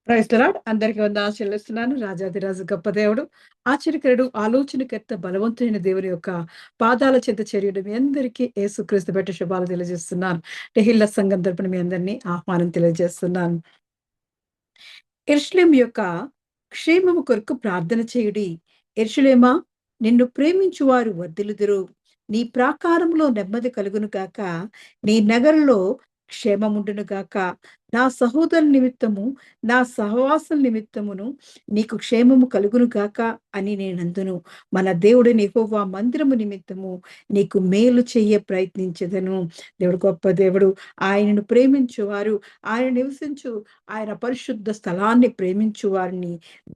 Praise the lord. అందరికి వందనాలు చెల్లిస్తున్నాను. రాజాధిరాజు గొప్ప దేవుడు, ఆశ్చర్యకరుడు, ఆలోచనకర్త, బలవంతుడైన దేవుని యొక్క పాదాల చెంత చేరుట మీ అందరికీ యేసుక్రీస్తు బట్టి శుభాలు తెలియజేస్తున్నాను. టెహిల్లా సంఘం తరపున మీ అందరినీ ఆహ్వానం తెలియజేస్తున్నాను. యెరూషలేము యొక్క క్షేమము కొరకు ప్రార్థన చేయుడి. యెరూషలేమా, నిన్ను ప్రేమించువారు వర్ధిల్లుదురు. నీ ప్రాకారంలో నెమ్మది కలుగును గాక. నీ నగరులో క్షేమముండును గాక. నా సహోదరుల నిమిత్తము, నా సహవాసుల నిమిత్తమును నీకు క్షేమము కలుగును గాక అని నేనందును. మన దేవుడైన యెహోవా మందిరము నిమిత్తము నీకు మేలు చెయ్య ప్రయత్నించెదను. దేవుడు గొప్ప దేవుడు. ఆయనను ప్రేమించువారు, ఆయన నివసించు ఆయన పరిశుద్ధ స్థలాన్ని ప్రేమించు వారిని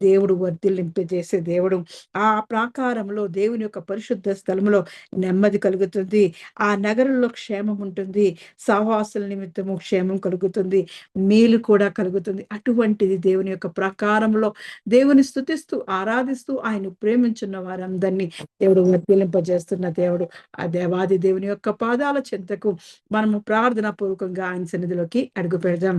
దేవుడు వర్ధిల్లింపజేసే దేవుడు. ఆ ప్రాకారంలో దేవుని యొక్క పరిశుద్ధ స్థలంలో నెమ్మది కలుగుతుంది. ఆ నగరంలో క్షేమం ఉంటుంది. సహవాసుల నిమిత్తము క్షేమం కలుగుతుంది. మేలు కూడా కలుగుతుంది. అటువంటిది దేవుని యొక్క ప్రాకారంలో దేవుని స్తుతిస్తూ, ఆరాధిస్తూ ఆయన ప్రేమించున్న వారందరినీ దేవుడు వర్ధిల్లింపజేస్తున్న దేవుడు. ఆ దేవాది దేవుని యొక్క పాదాల చెంతకు మనము ప్రార్థనా పూర్వకంగా ఆయన సన్నిధిలోకి అడుగు పెడదాం.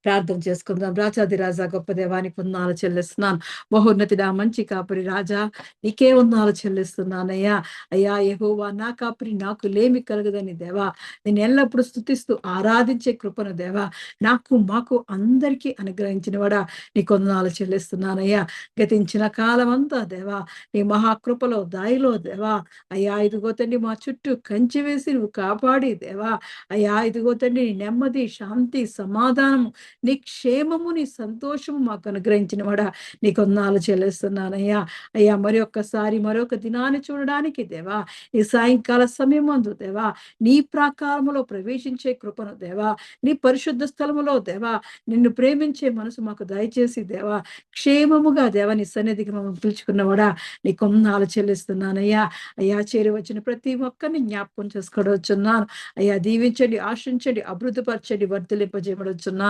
ప్రార్థన చేసుకుందాం. రాజాది రాజా గొప్ప దేవానికి వందనాలు చెల్లిస్తున్నాను. మహోన్నతుడా, మంచి కాపరి రాజా, నీకే వందనాలు చెల్లిస్తున్నానయ్యా. అయ్యా యెహోవా, నా కాపరి నాకు లేమి కలగదని దేవా, నేను ఎల్లప్పుడూ స్తుతిస్తూ ఆరాధించే కృపను దేవా నాకు మాకు అందరికీ అనుగ్రహించిన వాడా, నీకు వందనాలు చెల్లిస్తున్నానయ్యా. గతించిన కాలం అంతా దేవా నీ మహాకృపలో దాయిలో దేవా అయ్యా ఇదిగో తండ్రి మా చుట్టూ కంచె వేసి నువ్వు కాపాడి దేవా అయ్యా ఇదిగో తండ్రి నీ నెమ్మది, శాంతి, సమాధానము, నీ క్షేమము, నీ సంతోషము మాకు అనుగ్రహించిన వాడా, నీకు వందనాలు చెల్లిస్తున్నానయ్యా. అయ్యా మరి ఒక్కసారి మరొక దినాన్ని చూడడానికి దేవా ఈ సాయంకాల సమయం అందు దేవా నీ ప్రాకారములో ప్రవేశించే కృపను దేవా, నీ పరిశుద్ధ స్థలములో దేవా నిన్ను ప్రేమించే మనసు మాకు దయచేసి దేవా క్షేమముగా దేవా నీ సన్నిధికి మమ్మల్ని పిలుచుకున్నవాడా, నీకు వందనాలు చెల్లిస్తున్నానయ్యా. అయ్యా చేరి వచ్చిన ప్రతి ఒక్కరిని జ్ఞాపకం చేసుకోవచ్చున్నాను. అయ్యా దీవించండి, ఆశించండి, అభివృద్ధిపరచండి, వర్ధిలింపజేయబడుచున్నాను.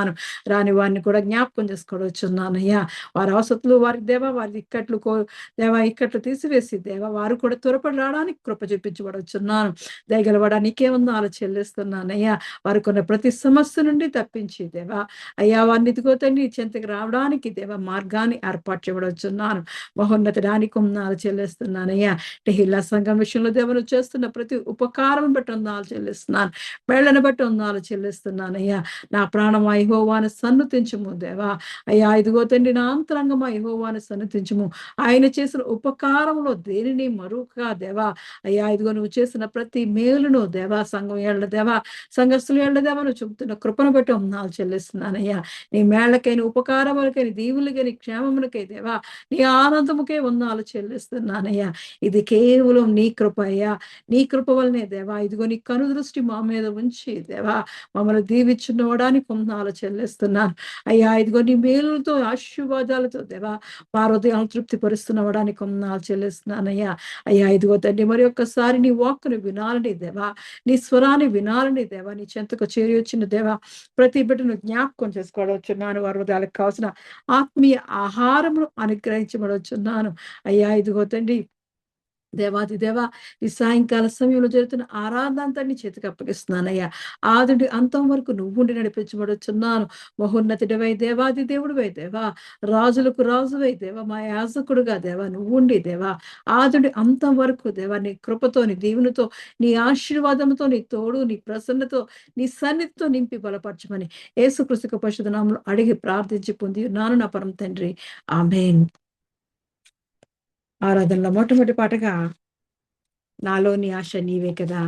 రాని వారిని కూడా జ్ఞాపకం చేసుకోవచ్చున్నాను. అయ్యా వారి అవసరతలు వారి దేవా వారి ఇక్కట్లు దేవా ఇక్కట్లు తీసివేసి దేవా వారు కూడా త్వరపడి రావడానికి కృప చూపించబడుచున్నాను. దయగలవాడా నీకేముందో చెల్లిస్తున్నానయ్యా. వారికి ఉన్న ప్రతి సమస్య నుండి తప్పించి దేవా అయ్యా వారిని ఇదిగోతండి నీ చెంతకి రావడానికి దేవా మార్గాన్ని ఏర్పాటు చేయబడుచున్నాను. మహోన్నతడానికి వందనాలు చెల్లిస్తున్నానయ్యా. టెహిల్లా సంఘం విషయంలో దేవుడు చేస్తున్న ప్రతి ఉపకారం బట్టి వందనాలు చెల్లిస్తున్నాను. వేళ్లను బట్టి వందనాలు చెల్లిస్తున్నానయ్యా. నా ప్రాణమా యెహోవాను సన్నుతించుము దేవా. అయ్యా ఇదిగో తండ్రి నా అంతరంగమా యెహోవాను సన్నుతించుము. ఆయన చేసిన ఉపకారంలో దేనిని మరువక దేవా అయ్యా ఇదిగో నువ్వు చేసిన ప్రతి మేలును దేవా సంఘం ఏళ్ళ దేవా సంఘస్థులు ఏళ్ళ దేవా నువ్వు చెబుతున్న కృపను బట్టి వందనాలు చెల్లిస్తున్నానయ్యా. నీ మేళ్లకైన ఉపకారములకైన దీవులకైన క్షేమములకై దేవా నీ ఆనందముకే వందనాలు చెల్లిస్తున్నానయ్యా. ఇది కేవలం నీ కృప అయ్యా. నీ కృప వల్లనే దేవా ఇదిగో నీ కనుదృష్టి మా మీద ఉంచి దేవా మమ్మల్ని దీవించుకోవడానికి వందనాలు చెల్లిస్తున్నాను. అయ్యా ఇదిగో నీ మేలులతో ఆశీర్వాదాలతో దేవా మా హృదయాలను తృప్తి పరుస్తున్నవడానికి వందనాలు చెల్లిస్తున్నానయ్యా. అయ్యా ఇదిగో తండ్రి మరి ఒక్కసారి నీ వాక్కును వినాలని దేవా, నీ స్వరాన్ని వినాలని దేవా, నీ చెంతకు చేరి వచ్చిన దేవా ప్రతి బిడ్డను జ్ఞాపకం చేసుకోవచ్చున్నాను. వారి హృదయాలకు కావాల్సిన ఆత్మీయ ఆహారమును అనుగ్రహించబడవచ్చున్నాను. అయ్యా ఇదిగో తండ్రి దేవాది దేవా ఈ సాయంకాల సమయంలో జరుగుతున్న ఆరాధన అంతా నీ చేతికి అప్పగిస్తున్నానయ్యా. ఆదుడి అంతం వరకు నువ్వుండి నడిపించబడుచున్నాను. మహోన్నతుడివై దేవాది దేవుడివై దేవా, రాజులకు రాజువై దేవా, మా యాజకుడుగా దేవా నువ్వుండి దేవా ఆదుడి అంతం వరకు దేవా నీ కృపతో, నీ దీవెనతో, నీ ఆశీర్వాదంతో, నీ తోడు, నీ ప్రసన్నతో, నీ సన్నిధితో నింపి బలపరచమని యేసుక్రీస్తు పరిశుద్ధ నామములో అడిగి ప్రార్థించి పొంది ఉన్నాను నా పరమ తండ్రి. ఆమేన్. ఆరాధనలో మొట్టమొదటి పాటగా నాలోని ఆశ నీవే కదా,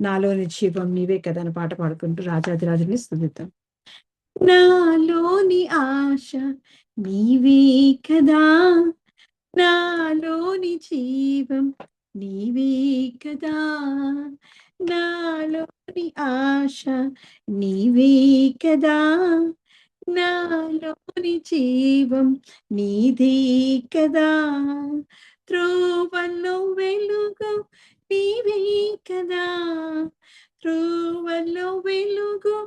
నాలోని జీవం నీవే కదా అని పాట పాడుకుంటూ రాజాదిరాజుని స్తుతిద్దాం. నాలోని ఆశ నీవే కదా, నాలోని జీవం నీవే కదా, నాలోని ఆశ నీవే కదా, నాలోని జీవం నీదే కదా, త్రోవల్లో వెలుగు నీవే కదా, త్రోవల్లో వెలుగు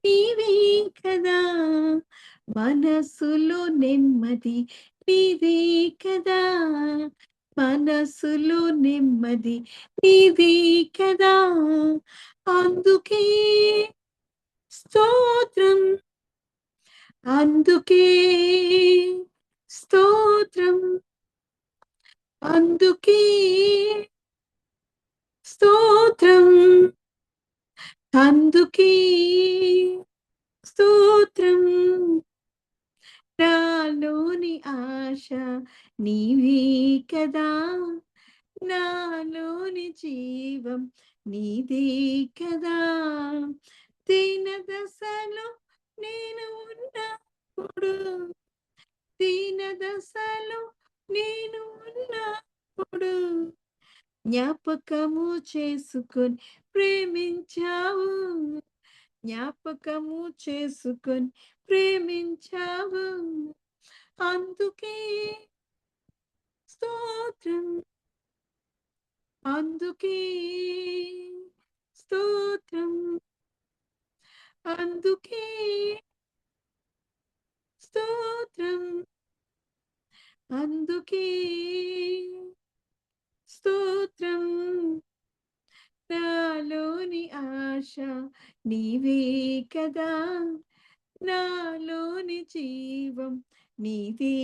నీవే కదా, మనసులో నెమ్మది నీదే కదా, మనసులో నెమ్మది నీదే కదా, అందుకే స్తోత్రం, అందుకే స్తోత్రం. అందుకే స్తోత్రం. అందుకే స్తోత్రం. నాలోని ఆశ నీవే కదా! నాలోని జీవం నీదే కదా! దీన దశలో నేను ఉన్నప్పుడు, దీన దశలో నేను ఉన్నప్పుడు జ్ఞాపకము చేసుకొని ప్రేమించావు. జ్ఞాపకము చేసుకొని ప్రేమించావు. అందుకే స్తోత్రం. అందుకే స్తోత్రం. అందుకే స్తోత్రం. అందుకే స్తోత్రం. నాలోని ఆశ నీవే కదా! నాలోని జీవం నీదే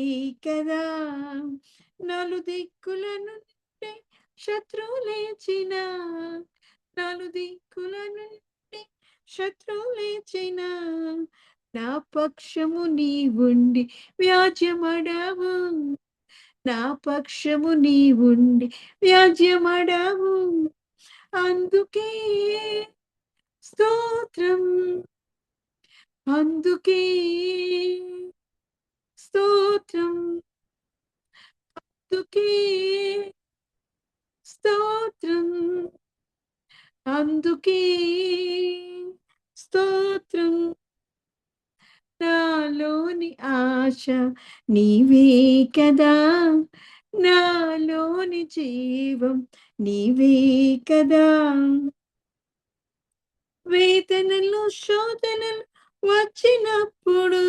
కదా! నలుదిక్కుల నుండి శత్రువులేచిన, నలుదిక్కుల నుండి శత్రువులేచిన, నా పక్షము నీవుండి వ్యాజ్యమడవు. నా పక్షము నీవుండి వ్యాజ్యమడవు. అందుకే స్తోత్రం. అందుకే స్తోత్రం. అందుకే స్తోత్రం. అందుకే స్తోత్రం. నాలోని ఆశ నీవే కదా! నాలోని జీవం నీవే కదా! వేదనలు, శోధనలు వచ్చినప్పుడు,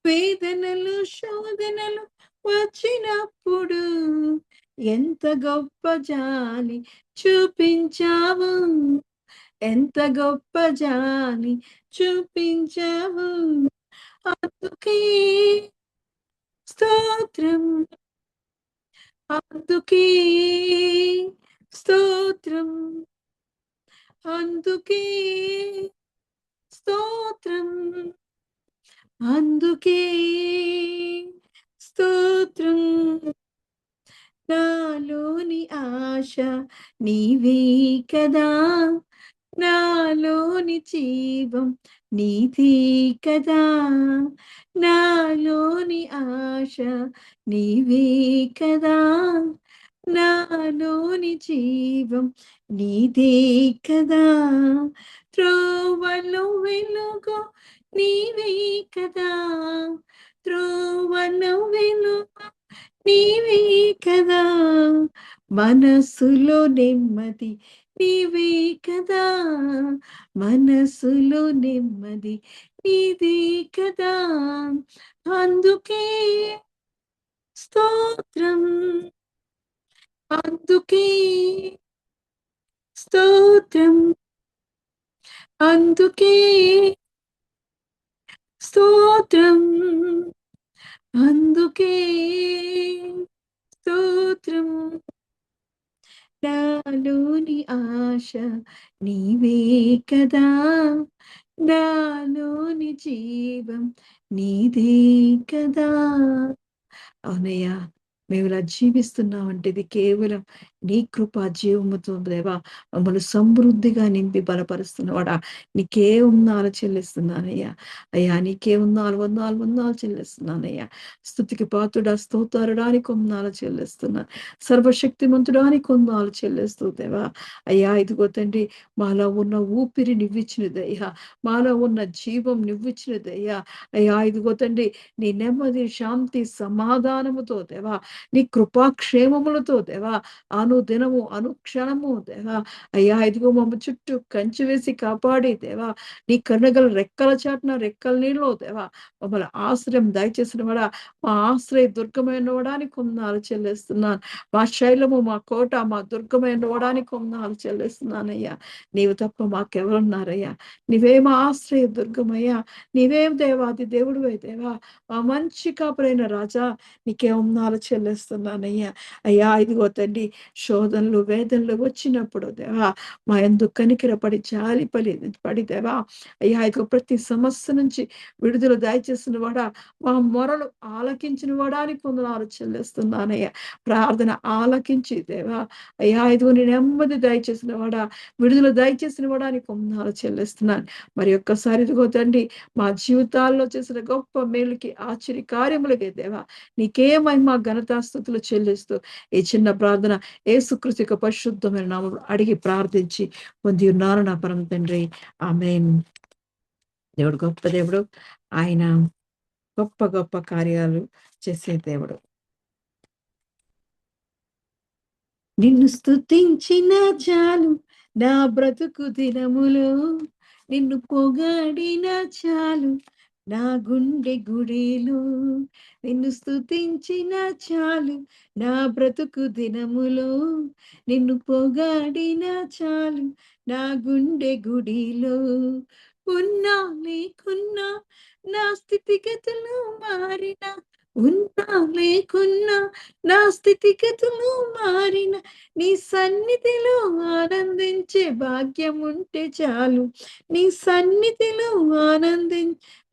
వేదనలు, శోధనలు వచ్చినప్పుడు ఎంత గొప్ప జాలి చూపించావు. ఎంత గొప్ప జాలి చూపించావు. అందుకే స్తోత్రం. అందుకే స్తోత్రం. అందుకే స్తోత్రం. అందుకే స్తోత్రం. నాలోని ఆశ నీవే కదా! నాలోని జీవం నీదే కదా! నాలోని ఆశ నీవే కదా! నాలోని జీవం నీదే కదా! త్రోవలో వెలుగు నీవే కదా! త్రోవలో వెలుగు నీవే కదా! మనసులో నెమ్మది నీవే కదా! మనసులో నెమ్మది నీదే కదా! అందుకే స్తోత్రం. అందుకే స్తోత్రం. అందుకే స్తోత్రం. అందుకే స్తోత్రం. నాలోని ఆశ నీవే కదా! నాలోని జీవం నీదే కదా! అవునయ్యా! మేమిలా జీవిస్తున్నామంటే ఇది కేవలం నీ కృప జీవముతో దేవా! మమ్మల్ని సమృద్ధిగా నింపి బలపరుస్తున్నవాడా! నీకే వందనాలు చెల్లిస్తున్నానయ్యా! అయ్యా! నీకే వందనాలు, వందనాలు, వందనాలు చెల్లిస్తున్నానయ్యా! స్తుతికి పాత్రుడా, స్తోత్రుడా నీకు వందనాలు చెల్లిస్తున్నాను. సర్వశక్తిమంతుడా నీకు వందనాలు చెల్లిస్తూ దేవా! అయ్యా! ఇదిగో తండ్రి మాలో ఉన్న ఊపిరి నువ్విచ్చినదయ్యా! మాలో ఉన్న జీవం నువ్విచ్చినదయ్యా! అయ్యా! ఇదిగో తండ్రి నీ నెమ్మది, శాంతి, సమాధానముతో దేవా! నీ కృపాక్షేమములతో దేవా! అనుదినము, అనుక్షణము దేవా! అయ్యా ఇదిగో మమ్మ చుట్టూ కంచె వేసి కాపాడి దేవా! నీ కరుణగల రెక్కల చాటున రెక్కల నీడలో దేవా! మమ్మల్ని ఆశ్రయం దయచేసిన వాడా, మా ఆశ్రయ దుర్గమైనవడానికి వందనాలు చెల్లిస్తున్నాను. మా శైలము, మా కోట, మా దుర్గమైనవడానికి వందనాలు చెల్లిస్తున్నానయ్యా. నీవు తప్ప మాకెవరున్నారయ్యా? నీవే మా ఆశ్రయ దుర్గమయ్యా. నీవేం దేవాది దేవుడివే దేవా! మా మంచి కాపురైన రాజా నీకే వందనాలు చెల్లిస్తున్నానయ్యా. అయ్యా ఇదిగో తండ్రి శోధనలు, వేదనలు వచ్చినప్పుడు దేవా మా యందు కనికరపడి పడి దేవా అయ్యా ఇదిగో ప్రతి సమస్య నుంచి విడుదల దయచేసిన వాడా మా మొరలు ఆలకించిన వాడానికి వందనాలు చెల్లిస్తున్నానయ్యా. ప్రార్థన ఆలకించి దేవా అయ్యా ఇదిగో నీ నెమ్మది దయచేసిన వాడా, విడుదల దయచేసిన వాడానికి వందనాలు చెల్లిస్తున్నాను. మరి ఒక్కసారి ఇదిగో తండ్రి మా జీవితాల్లో చేసిన గొప్ప మేలుకి ఆశ్చర్య కార్యములకే దేవా నీకే మహిమ ఘనతాస్తుతులు చెల్లిస్తూ ఈ చిన్న ప్రార్థన యేసుక్రీస్తు యొక్క పరిశుద్ధమైన నామములో అడిగి ప్రార్థించి పొంది ఉన్నాను నా పరమ తండ్రి. ఆమేన్. దేవుడు గొప్ప దేవుడు. ఆయన గొప్ప గొప్ప కార్యాలు చేసే దేవుడు. నిన్ను స్తుతించిన చాలు నా బ్రతుకు దినములో, నిన్ను పొగడిన చాలు నా గుండె గుడిలో. నిన్ను స్తుతించిన చాలు నా బ్రతుకు దినములో, నిన్ను పొగడిన చాలు నా గుండె గుడిలో. ఉన్నా లేకున్నా నా స్థితిగతులు మారిన, ఉన్నా లేకున్నా నా స్థితిగతులు మారిన, నీ సన్నిధిలో ఆనందించే భాగ్యముంటే చాలు. నీ సన్నిధిలో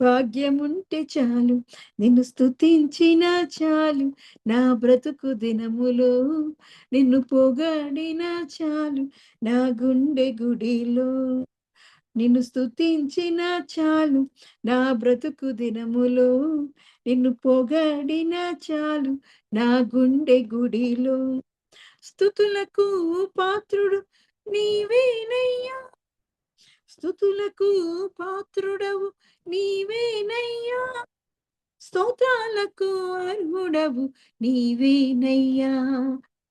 భాగ్యముంటే చాలు. నిన్ను స్తుతించిన చాలు నా బ్రతుకు దినములో, నిన్ను పొగడిన చాలు నా గుండె గుడిలో. నిన్ను స్తుతించిన చాలు నా బ్రతుకు దినములో, నిన్ను పొగడిన చాలు నా గుండె గుడిలో. స్తుతులకు పాత్రుడు నీవేనయ్యా, స్తుతులకు పాత్రుడవు నీవేనయ్యా, స్తోత్రాలకు అర్హుడవు నీవేనయ్యా,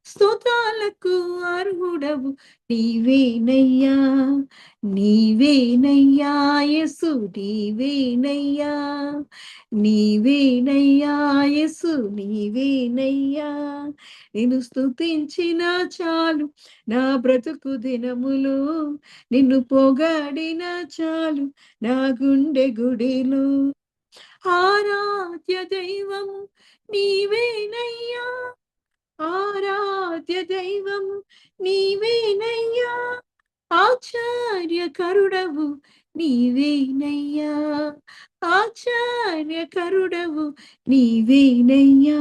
స్తోత్రాలకు అర్హుడవు నీవేనయ్యా. నీవేనయ్యా యేసు నీవేనయ్యా, నీవేనయ్యా యేసు నీవేనయ్యా. నిన్ను స్తుతించిన చాలు నా బ్రతుకు దినములో, నిన్ను పొగడిన చాలు నా గుండె గుడిలో. ఆరాధ్య దైవము నీవేనయ్యా, ఆరాధ్య దైవము నీవేనయ్యా, ఆచార్యకరుడవు నీవేనయ్యా, ఆచార్యకరుడవు నీవేనయ్యా.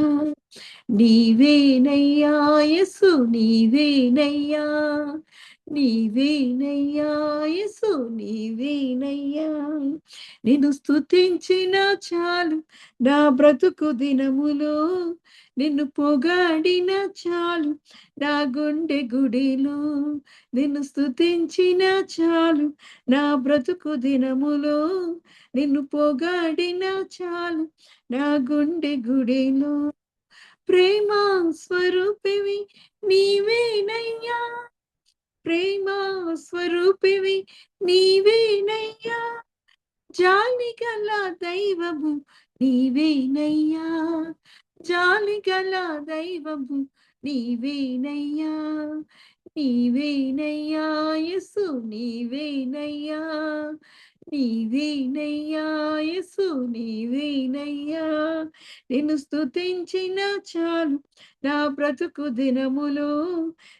నీవేనయ్యా యేసు నీవేనయ్యా, నీవేనయ్యా యేసు నీవేనయ్యా. నిన్ను స్తుతించిన చాలు నా బ్రతుకు దినములో, నిన్ను పొగాడిన చాలు నా గుండె గుడిలో. నిన్ను స్తుతించిన చాలు నా బ్రతుకు దినములో, నిన్ను పొగాడిన చాలు నా గుండె గుడిలో. ప్రేమ స్వరూపివి నీవేనయ్యా, ప్రేమ స్వరూపివి నీవేనయ్యా, జాలిగల దైవము నీవేనయ్యా, జాలిగల దైవము నీవేనయ్యా. నీవేనయ్యా యేసు నీవేనయ్యా, నీవేనయ్యా యేసు నీవేనయ్యా. నిన్ను స్తుతించిన చాలు నా బ్రతుకు దినములో,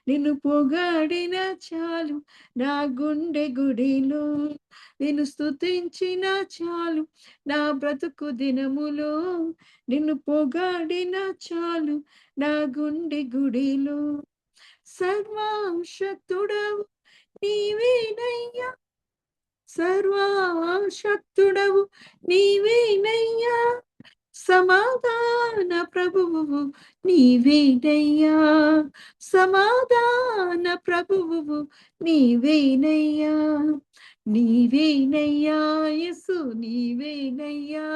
నిన్ను పొగాడిన చాలు నా గుండె గుడిలో. నిన్ను స్తుతించిన చాలు నా బ్రతుకు దినములో, నిన్ను పొగాడిన చాలు నా గుండె గుడిలో. సర్వశక్తుడవు నీవేనయ్యా, సర్వశక్తుడవు నీవేనయ్యా, సమాధాన ప్రభువు నీవేనయ్యా, సమాధాన ప్రభువు నీవేనయ్యా. నీవేనయ్యా యేసు నీవేనయ్యా,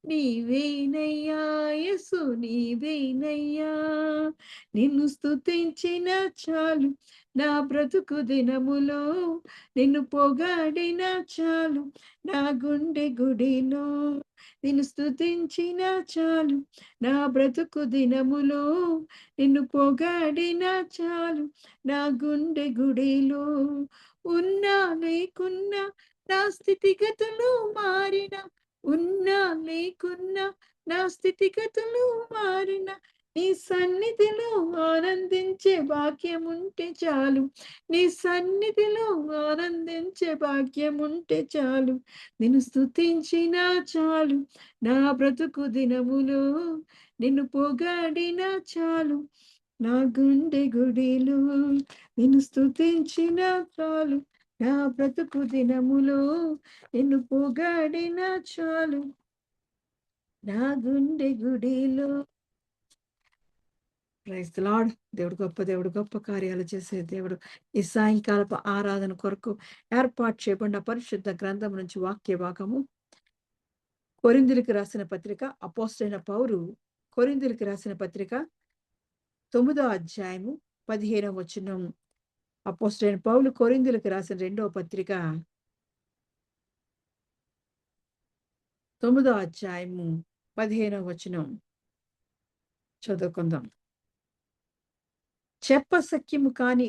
నీవేనయ్యా యేసు నీవేనయ్యా, నిన్ను స్తుతించిన చాలు నా బ్రతుకు దినములో, నిన్ను పొగాడిన చాలు నా గుండె గుడిలో, నిన్ను స్తుతించిన చాలు నా బ్రతుకు దినములో, నిన్ను పొగాడిన చాలు నా గుండె గుడిలో. ఉన్నా లేకున్నా నా స్థితిగతులు మారిన, ఉన్నా లేకున్నా నా స్థితిగతులు మారిన, నీ సన్నిధిలో ఆనందించే భాగ్యముంటే చాలు, నీ సన్నిధిలో ఆనందించే భాగ్యముంటే చాలు, నిన్ను స్తుతించినా చాలు నా బ్రతుకు దినములో, నిన్ను పొగాడినా చాలు నా గుండె గుడిలో, నిన్ను స్తుతించిన చాలు నా బ్రతుకు దినములో, నిన్ను పొగాడిన చాలు నా గుండె గుడిలో. Praise the Lord. దేవుడు గొప్ప దేవుడు, గొప్ప కార్యాలు చేసే దేవుడు. ఈ సాయంకాలపు ఆరాధన కొరకు ఏర్పాటు చేయబడిన పరిశుద్ధ గ్రంథం నుంచి వాక్య భాగము, కొరింథీయులకు రాసిన పత్రిక, అపోస్తలుడైన పౌలు కొరింథీయులకు రాసిన పత్రిక 9వ అధ్యాయము 15వ వచనం. అపోస్తలుడైన పౌలు కొరింథీయులకు రాసిన రెండవ పత్రిక 9వ అధ్యాయము 15వ వచనం చదువుకుందాం. చెప్పసఖ్యము కాని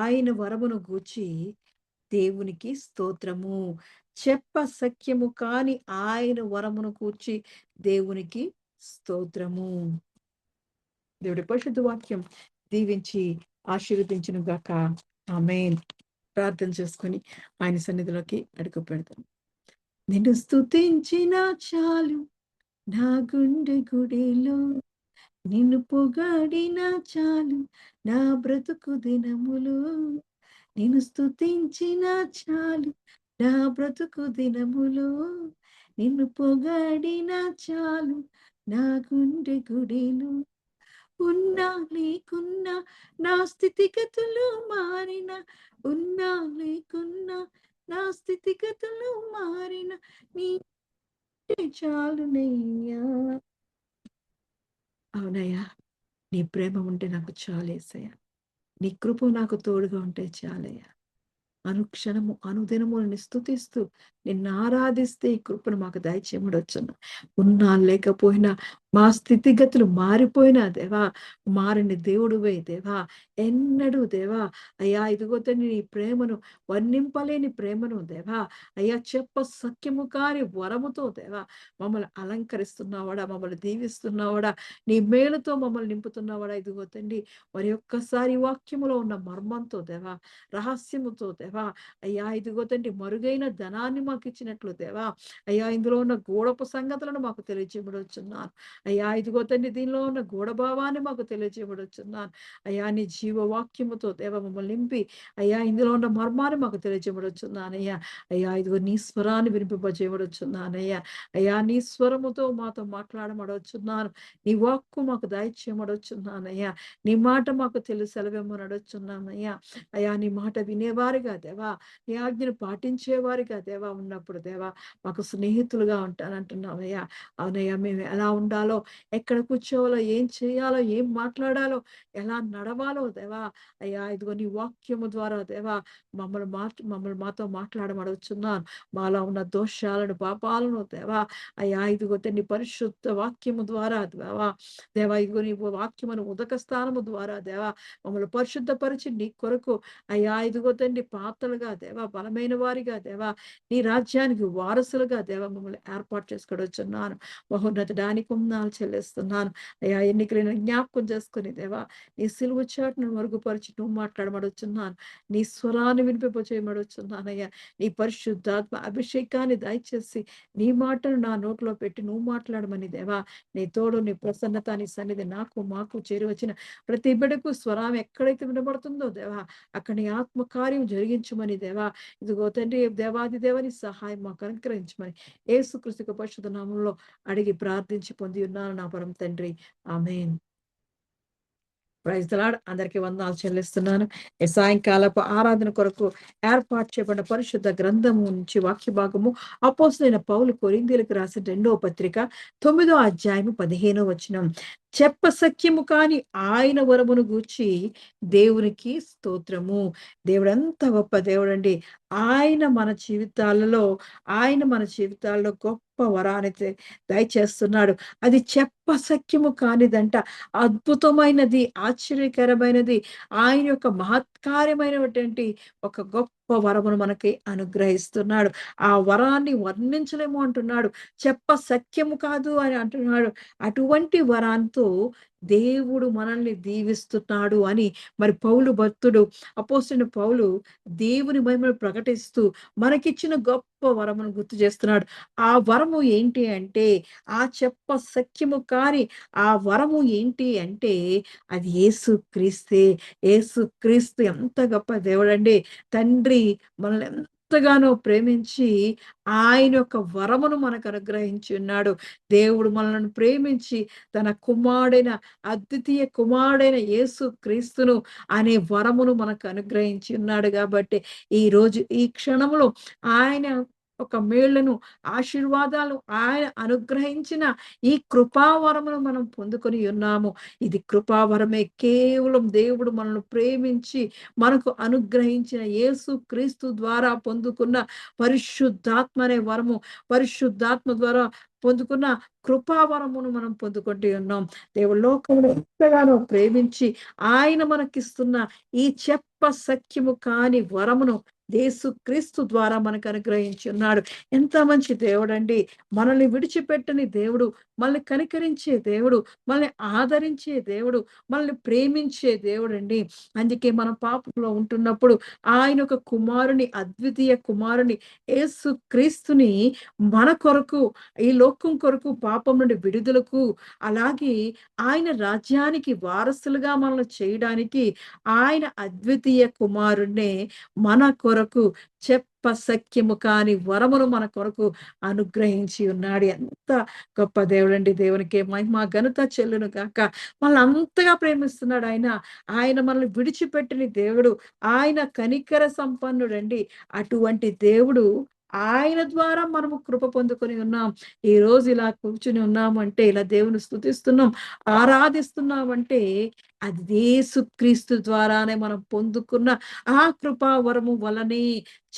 ఆయన వరమును గూర్చి దేవునికి స్తోత్రము. చెప్పసఖ్యము కాని ఆయన వరమును గూర్చి దేవునికి స్తోత్రము. దేవుడి పరిశుద్ధ వాక్యం దీవించి ఆశీర్వదించును గాక. ఆమేన్. ప్రార్థన చేసుకొని ఆయన సన్నిధిలోకి అడుగు పెడతాం. నిన్ను స్తుతించిన చాలు నా గుండె గుడిలో, నిన్ను పొగాడిన చాలు నా బ్రతుకు దినములో, నిన్ను స్తుతించిన చాలు నా బ్రతుకు దినములో, నిన్ను పొగాడిన చాలు నా గుండె గుడిలో. ఉన్నా లేకున్నా నా స్థితిగతులు మారిన, ఉన్నా లేకున్నా నా స్థితిగతులు మారిన, నీ చాలునయ్యా. అవునయ్యా, నీ ప్రేమ ఉంటే నాకు చాలేసయ్యా, నీ కృప నాకు తోడుగా ఉంటే చాలయ్యా. అనుక్షణము అనుదినము నిన్ను స్తుతిస్తూ నిన్ను ఆరాధిస్తే ఈ కృపను మాకు దయచేయమడొచ్చును. ఉన్నా లేకపోయినా మా స్థితిగతులు మారిపోయినా దేవా, మారని దేవుడువే దేవా, ఎన్నడూ దేవా అయ్యా ఇదిగో తండ్రి నీ ప్రేమను, వర్ణింపలేని ప్రేమను దేవా అయ్యా చెప్పసఖ్యము కాని వరముతో దేవా మమ్మల్ని అలంకరిస్తున్నావాడా, మమ్మల్ని దీవిస్తున్నావాడా, నీ మేలుతో మమ్మల్ని నింపుతున్నావాడా. ఇదిగో తండ్రి మరి ఒక్కసారి వాక్యములో ఉన్న మర్మంతో దేవా, రహస్యముతో దేవా అయ్యా ఇదిగో తండ్రి మరుగైన ధనాన్ని మాకు ఇచ్చినట్లు దేవా అయ్యా ఇందులో ఉన్న గూఢపు సంగతులను మాకు తెలియజేయబడుచున్నాను. అయ్యా ఇదిగో తండ్రి దీనిలో ఉన్న గూఢభావాన్ని మాకు తెలియజేయబడుచున్నాను. అయ్యా నీ జీవవాక్యముతో దేవ మమ్మల్ని నింపి అయ్యా ఇందులో ఉన్న మర్మాన్ని మాకు తెలియజేయబడుచున్నానయ్యా. అయ్యా ఇదిగో నీ స్వరాన్ని వినిపింపజేయబడుచున్నానయ్యా. అయ్యా నీ స్వరముతో మాతో మాట్లాడమడవచ్చున్నాను, నీ వాక్కు మాకు దయచేయమడవచ్చున్నానయ్యా, నీ మాట మాకు సెలవిమ్మనడుచున్నానయ్యా. అయ్యా నీ మాట వినేవారిగా దేవా, నీ ఆజ్ఞను పాటించేవారిగా దేవా ఉన్నప్పుడు దేవా మాకు స్నేహితులుగా ఉంటానంటున్నావయ్యా. అవునయ్యా, మేము ఎలా ఉండాలో, ఎక్కడ కూర్చోవాలో, ఏం చేయాలో, ఏం మాట్లాడాలో, ఎలా నడవాలో దేవా అయ్యా ఇదిగో నీ వాక్యము ద్వారా దేవా మమ్మల్ని మాతో మాట్లాడమడుగుచున్నాను. మాలో ఉన్న దోషాలను, పాపాలను దేవా అయ్యా ఇదిగో నీ పరిశుద్ధ వాక్యము ద్వారా దేవా దేవా ఇదిగో నీ వాక్యమును ఉదక స్థానము ద్వారా దేవా మమ్మల్ని పరిశుద్ధపరిచి నీ కొరకు అయ్యా ఇదిగో తండ్రి పాత్రలుగా దేవా, బలమైన వారిగా దేవా, నీ రాజ్యానికి వారసులుగా దేవా మమ్మల్ని ఏర్పాటు చేసుకొనొచ్చున్నాను. మహోన్నతుడానికి వందనాలు చెల్లిస్తున్నాను. అయ్యా ఎన్నికలను జ్ఞాపకం చేసుకుని దేవా నీ సిలువ చాటును మరుగుపరిచి నువ్వు మాట్లాడమడుచున్నాను. నీ స్వరాన్ని వినిపింపచేయమడుచున్నానయ్యా. నీ పరిశుద్ధాత్మ అభిషేకాన్ని దయచేసి నీ మాటను నా నోట్లో పెట్టి నువ్వు మాట్లాడమని దేవా నీ తోడు, నీ ప్రసన్నత, నీ సన్నిధి నాకు మాకు చేరి వచ్చిన ప్రతి బిడ్డకు స్వరం ఎక్కడైతే వినబడుతుందో దేవా అక్కడ నీ ఆత్మకార్యం జరిగించమని దేవా ఇదిగో తండ్రి దేవాది దేవని సహాయం మాకు అనుగ్రహించమని యేసుక్రీస్తు పరిశుద్ధ నామములో అడిగి ప్రార్థించి పొంది ఉన్నాను నా పరమ తండ్రి. ఆమేన్. Praise the lord. అందరికీ వందనాలు చెల్లిస్తున్నాను. ఈ సాయంకాలపు ఆరాధన కొరకు ఏర్పాటు చేయబడిన పరిశుద్ధ గ్రంథము నుంచి వాక్య భాగము అపోస్తలుడైన పౌలు కొరింథీయులకు రాసిన 2వ పత్రిక 9వ అధ్యాయము 15వ వచనం. చెప్పసఖ్యము కాని ఆయన వరమును గూర్చి దేవునికి స్తోత్రము. దేవుడెంత గొప్ప దేవుడండి. ఆయన మన జీవితాలలో గొప్ప వరాన్ని దయచేస్తున్నాడు. అది చెప్పసఖ్యము కానిదంట. అద్భుతమైనది, ఆశ్చర్యకరమైనది, ఆయన యొక్క మహత్కార్యమైనటువంటి ఒక గొప్ప వరమును మనకి అనుగ్రహిస్తున్నాడు. ఆ వరాన్ని వర్ణించలేము అంటున్నాడు. చెప్పసఖ్యము కాదు అని అంటున్నాడు. అటువంటి వరాంతో దేవుడు మనల్ని దీవిస్తున్నాడు అని మరి పౌలు భక్తుడు, అపోస్తలుడైన పౌలు దేవుని మహిమను ప్రకటిస్తూ మనకిచ్చిన గొప్ప వరమును గుర్తు చేస్తున్నాడు. ఆ వరము ఏంటి అంటే, ఆ చెప్పసఖ్యము కాని ఆ వరము ఏంటి అంటే అది యేసుక్రీస్తే. యేసుక్రీస్తు ఎంత గొప్ప దేవుడండి. తండ్రి మనల్ని ఎంతగానో ప్రేమించి ఆయన యొక్క వరమును మనకు అనుగ్రహించి ఉన్నాడు. దేవుడు మనలను ప్రేమించి తన కుమారుడైన, అద్వితీయ కుమారుడైన యేసుక్రీస్తును అనే వరమును మనకు అనుగ్రహించి ఉన్నాడు గాబట్టి, ఈరోజు ఈ క్షణంలో ఆయన ఒక మేలును, ఆశీర్వాదాలు ఆయన అనుగ్రహించిన ఈ కృపావరమును మనం పొందుకొని ఉన్నాము. ఇది కృపావరమే. కేవలం దేవుడు మనల్ని ప్రేమించి మనకు అనుగ్రహించిన యేసుక్రీస్తు ద్వారా పొందుకున్న పరిశుద్ధాత్మ అనే వరము, పరిశుద్ధాత్మ ద్వారా పొందుకున్న కృపావరమును మనం పొందుకుంటూ ఉన్నాం. దేవుడు లోకమును ఎంతగానో ప్రేమించి ఆయన మనకిస్తున్న ఈ చెప్పసఖ్యము కాని వరమును యేసుక్రీస్తు ద్వారా మనకు అనుగ్రహించి ఉన్నాడు. ఎంత మంచి దేవుడండి. మనల్ని విడిచిపెట్టని దేవుడు, మనల్ని కనికరించే దేవుడు, మనల్ని ఆదరించే దేవుడు, మనల్ని ప్రేమించే దేవుడండి. అందుకే మనం పాపంలో ఉంటున్నప్పుడు ఆయన ఒక కుమారుని, అద్వితీయ కుమారుని యేసుక్రీస్తుని మన కొరకు, ఈ లోకం కొరకు, పాపం నుండి విడుదలకు, అలాగే ఆయన రాజ్యానికి వారసులుగా మనల్ని చేయడానికి ఆయన అద్వితీయ కుమారుణ్ణే మన కొరకు చెప్పసఖ్యము కాని వరమును మన కొరకు అనుగ్రహించి ఉన్నాడు. ఎంత గొప్ప దేవుడండి. దేవునికే మహిమ ఘనత చెల్లును గాక. మనల్ని అంతగా ప్రేమిస్తున్నాడు ఆయన. ఆయన మనల్ని విడిచిపెట్టని దేవుడు. ఆయన కనికర సంపన్నుడండి. అటువంటి దేవుడు, ఆయన ద్వారా మనము కృప పొందుకొని ఉన్నాం. ఈరోజు ఇలా కూర్చుని ఉన్నామంటే, ఇలా దేవుని స్తుతిస్తున్నాం, ఆరాధిస్తున్నామంటే అది యేసుక్రీస్తు ద్వారానే మనం పొందుకున్న ఆ కృపా వరము వలనే.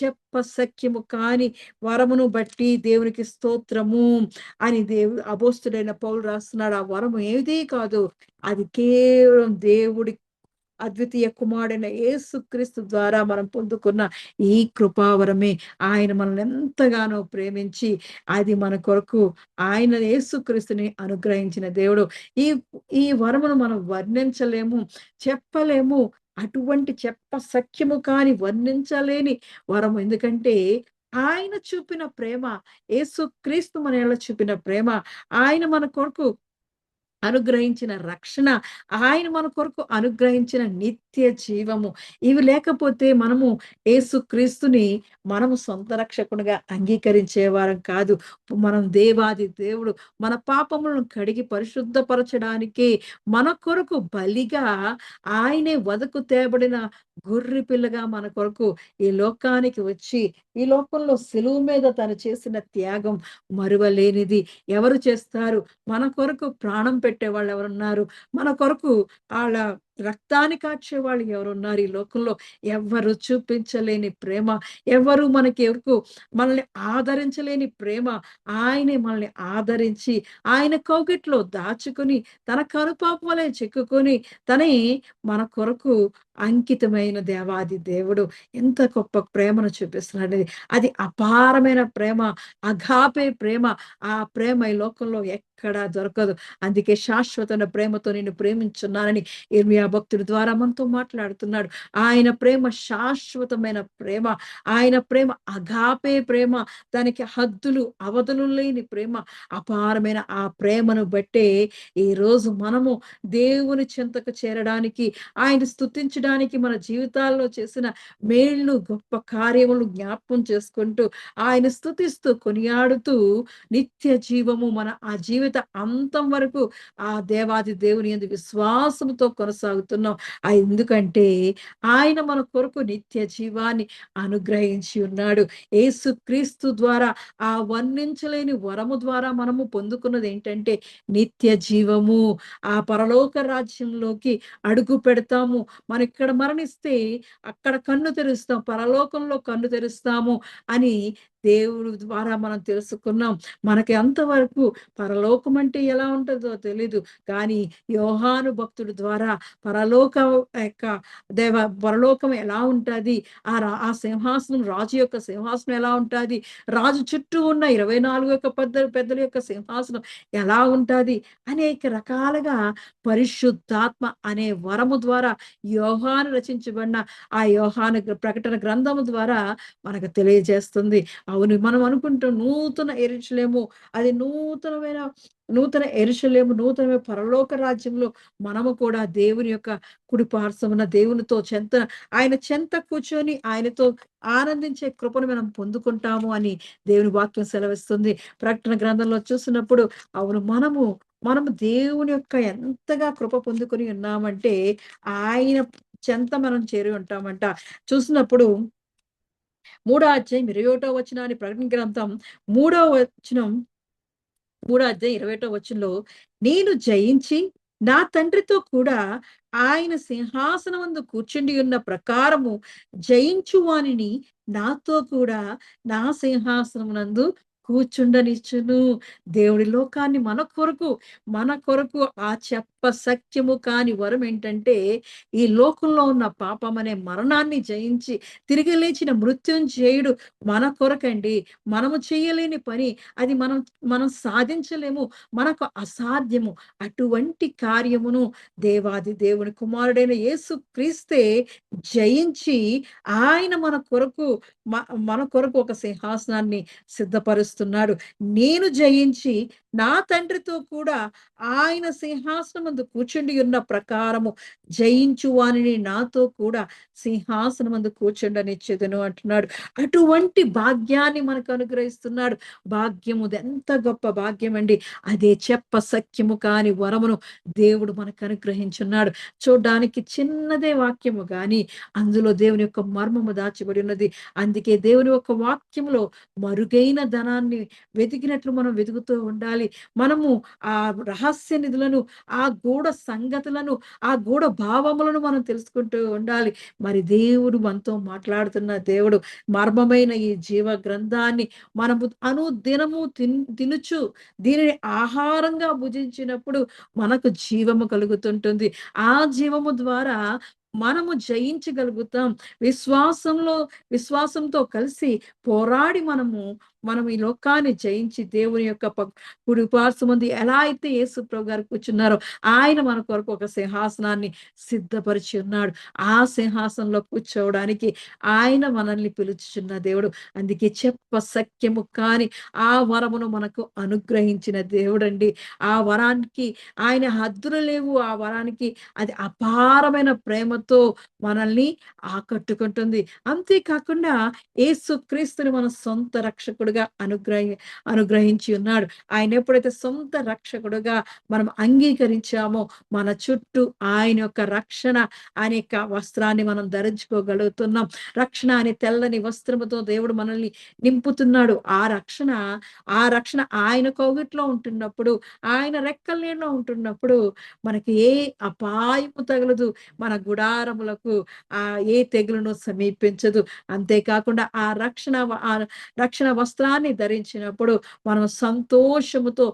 చెప్పసఖ్యము కాని వరమును బట్టి దేవునికి స్తోత్రము అని అపోస్తలుడైన పౌలు రాస్తున్నాడు. ఆ వరము ఏదీ కాదు. అది కేవలం దేవుడి అద్వితీయ కుమారుడైన యేసుక్రీస్తు ద్వారా మనం పొందుకున్న ఈ కృపావరమే. ఆయన మనల్ని ఎంతగానో ప్రేమించి అది మన కొరకు ఆయన యేసుక్రీస్తుని అనుగ్రహించిన దేవుడు. ఈ ఈ వరమును మనం వర్ణించలేము, చెప్పలేము. అటువంటి చెప్పసఖ్యము కాని, వర్ణించలేని వరము. ఎందుకంటే ఆయన చూపిన ప్రేమ, యేసుక్రీస్తు మన యెడల చూపిన ప్రేమ, ఆయన మన కొరకు అనుగ్రహించిన రక్షణ, ఆయన మన కొరకు అనుగ్రహించిన నిత్య జీవము. ఇవి లేకపోతే మనము యేసుక్రీస్తుని మనము సొంత రక్షకునిగా అంగీకరించేవారం కాదు. మనం దేవాది దేవుడు మన పాపములను కడిగి పరిశుద్ధపరచడానికి మన కొరకు బలిగా ఆయనే వధకు తేబడిన గొర్రె పిల్లగా మన కొరకు ఈ లోకానికి వచ్చి, ఈ లోకంలో సిలువ మీద తను చేసిన త్యాగం మరువలేనిది. ఎవరు చేస్తారు? మన కొరకు ప్రాణం పెట్టేవాళ్ళు ఎవరున్నారు? మన కొరకు ఆళ్ళ రక్తాన్ని కార్చేవాళ్ళు ఎవరున్నారు ఈ లోకంలో? ఎవ్వరు చూపించలేని ప్రేమ, ఎవ్వరు మనల్ని ఆదరించలేని ప్రేమ, ఆయనే మనల్ని ఆదరించి, ఆయన కౌగిట్లో దాచుకొని, తన కనుపాప వలె చెక్కుకొని, తనే మన కొరకు అంకితమైన దేవాది దేవుడు. ఎంత గొప్ప ప్రేమను చూపిస్తున్నాడండి. అది అపారమైన ప్రేమ, అగాపే ప్రేమ. ఆ ప్రేమ ఈ లోకంలో ఎక్కడా దొరకదు. అందుకే శాశ్వతమైన ప్రేమతో నిన్ను ప్రేమించున్నానని యిర్మీయా భక్తుడి ద్వారా మనతో మాట్లాడుతున్నాడు. ఆయన ప్రేమ శాశ్వతమైన ప్రేమ. ఆయన ప్రేమ అగాపే ప్రేమ. దానికి హద్దులు, అవధులు లేని ప్రేమ. అపారమైన ఆ ప్రేమను బట్టే ఈరోజు మనము దేవుని చెంతకు చేరడానికి, ఆయన స్తుతించడానికి, మన జీవితాల్లో చేసిన మేళ్ళు, గొప్ప కార్యములు జ్ఞాపకం చేసుకుంటూ, ఆయన స్తుతిస్తూ, కొనియాడుతూ నిత్య జీవము మన ఆ జీవిత అంతం వరకు ఆ దేవాది దేవుని యందు విశ్వాసముతో కొనసాగుతూ కొనసాగుతున్నాం. ఎందుకంటే ఆయన మన కొరకు నిత్య జీవాన్ని అనుగ్రహించి ఉన్నాడు. యేసుక్రీస్తు ద్వారా ఆ వర్ణించలేని వరము ద్వారా మనము పొందుకున్నదేంటంటే నిత్య జీవము. ఆ పరలోక రాజ్యంలోకి అడుగు పెడతాము. మనమిక్కడ మరణిస్తే అక్కడ కన్ను తెరుస్తాం. పరలోకంలో కన్ను తెరుస్తాము అని దేవుడు ద్వారా మనం తెలుసుకున్నాం. మనకి అంతవరకు పరలోకం అంటే ఎలా ఉంటదో తెలీదు. కానీ యోహాను భక్తుడి ద్వారా పరలోకం యొక్క దేవ పరలోకం ఎలా ఉంటది? ఆ సింహాసనం రాజు యొక్క సింహాసనం ఎలా ఉంటాది? రాజు చుట్టూ ఉన్న 24 యొక్క పెద్దల యొక్క సింహాసనం ఎలా ఉంటాది? అనేక రకాలుగా పరిశుద్ధాత్మ అనే వరము ద్వారా యోహాను రచించబడిన ఆ యోహాను ప్రకటన గ్రంథము ద్వారా మనకు తెలియజేస్తుంది. అవును. మనం అనుకుంటాం నూతన యెరూషలేము అది నూతన యెరూషలేము, నూతనమైన పరలోక రాజ్యంలో మనము కూడా దేవుని యొక్క కుడి పార్శ్వమున దేవునితో ఆయన చెంత కూర్చొని ఆయనతో ఆనందించే కృపను మనం పొందుకుంటాము అని దేవుని వాక్యం సెలవిస్తుంది. ప్రకటన గ్రంథంలో చూసినప్పుడు అవును మనము దేవుని యొక్క ఎంతగా కృప పొందుకొని ఉన్నామంటే ఆయన చెంత మనం చేరి ఉంటామంట. చూసినప్పుడు మూడో అధ్యాయం 21 వచనాన్ని ప్రకటన గ్రంథం మూడో వచనం మూడో అధ్యాయం 21 వచనంలో నేను జయించి నా తండ్రితో కూడా ఆయన సింహాసనమందు కూర్చుండి ఉన్న ప్రకారము జయించు వానిని నాతో కూడా నా సింహాసనమునందు కూర్చుండనిచ్చును. దేవుడి లోకాన్ని మన కొరకు ఆ సఖ్యము కాని వరం ఏంటంటే ఈ లోకంలో ఉన్న పాపం అనే మరణాన్ని జయించి తిరిగి లేచిన మృత్యుంజయుడు మన కొరకండి. మనము చేయలేని పని అది మనం సాధించలేము. మనకు అసాధ్యము. అటువంటి కార్యమును దేవాది దేవుని కుమారుడైన యేసుక్రీస్తే జయించి ఆయన మ మన కొరకు ఒక సింహాసనాన్ని సిద్ధపరుస్తున్నాడు. నేను జయించి నా తండ్రితో కూడా ఆయన సింహాసనమందు కూర్చుండి ఉన్న ప్రకారము జయించు వానిని నాతో కూడా సింహాసనమందు కూర్చుండనిచ్చెదను అంటున్నాడు. అటువంటి భాగ్యాన్ని మనకు అనుగ్రహిస్తున్నాడు. భాగ్యము ఎంత గొప్ప భాగ్యమండి. అదే సఖ్యము కాని వరమును దేవుడు మనకు అనుగ్రహించున్నాడు. చూడ్డానికి చిన్నదే వాక్యము గాని అందులో దేవుని యొక్క మర్మము దాచబడి ఉన్నది. అందుకే దేవుని యొక్క వాక్యములో మరుగైన ధనాన్ని వెతికినట్లు మనం వెతుకుతూ ఉండాలి. మనము ఆ రహస్య నిధులను, ఆ గూఢ సంగతులను, ఆ గూఢ భావములను మనం తెలుసుకుంటూ ఉండాలి. మరి దేవుడు మనతో మాట్లాడుతున్న దేవుడు మర్మమైన ఈ జీవ గ్రంథాన్ని మనము అనుదినము తినుచు దీనిని ఆహారంగా భుజించినప్పుడు మనకు జీవము కలుగుతుంటుంది. ఆ జీవము ద్వారా మనము జయించగలుగుతాం. విశ్వాసంతో కలిసి పోరాడి మనం ఈ లోకాన్ని జయించి దేవుని యొక్క కుడి పార్శ్వమందు ఎలా అయితే యేసు ప్రభు గారు కూర్చున్నారో ఆయన మన కొరకు ఒక సింహాసనాన్ని సిద్ధపరిచి ఉన్నాడు. ఆ సింహాసనంలో కూర్చోవడానికి ఆయన మనల్ని పిలుచుచున్న దేవుడు. అందుకే సఖ్యము కాని ఆ వరమును మనకు అనుగ్రహించిన దేవుడండి. ఆ వరానికి ఆయన హద్దులు లేవు. ఆ వరానికి అది అపారమైన ప్రేమతో మనల్ని ఆకట్టుకుంటుంది. అంతేకాకుండా యేసుక్రీస్తుని మన సొంత రక్షకుడుగా అనుగ్రహించి ఉన్నాడు. ఆయన ఎప్పుడైతే సొంత రక్షకుడుగా మనం అంగీకరించామో మన చుట్టూ ఆయన యొక్క రక్షణ అనే వస్త్రాన్ని మనం ధరించుకోగలుగుతున్నాం. రక్షణ అనే తెల్లని వస్త్రముతో దేవుడు మనల్ని నింపుతున్నాడు. ఆ రక్షణ ఆయన కౌగిట్లో ఉంటున్నప్పుడు, ఆయన రెక్కల నీడలో ఉంటున్నప్పుడు మనకి ఏ అపాయము తగలదు. మన గుడారములకు ఏ తెగులును సమీపించదు. అంతేకాకుండా ఆ రక్షణ వస్త్రాన్ని ధరించినప్పుడు మనం సంతోషముతో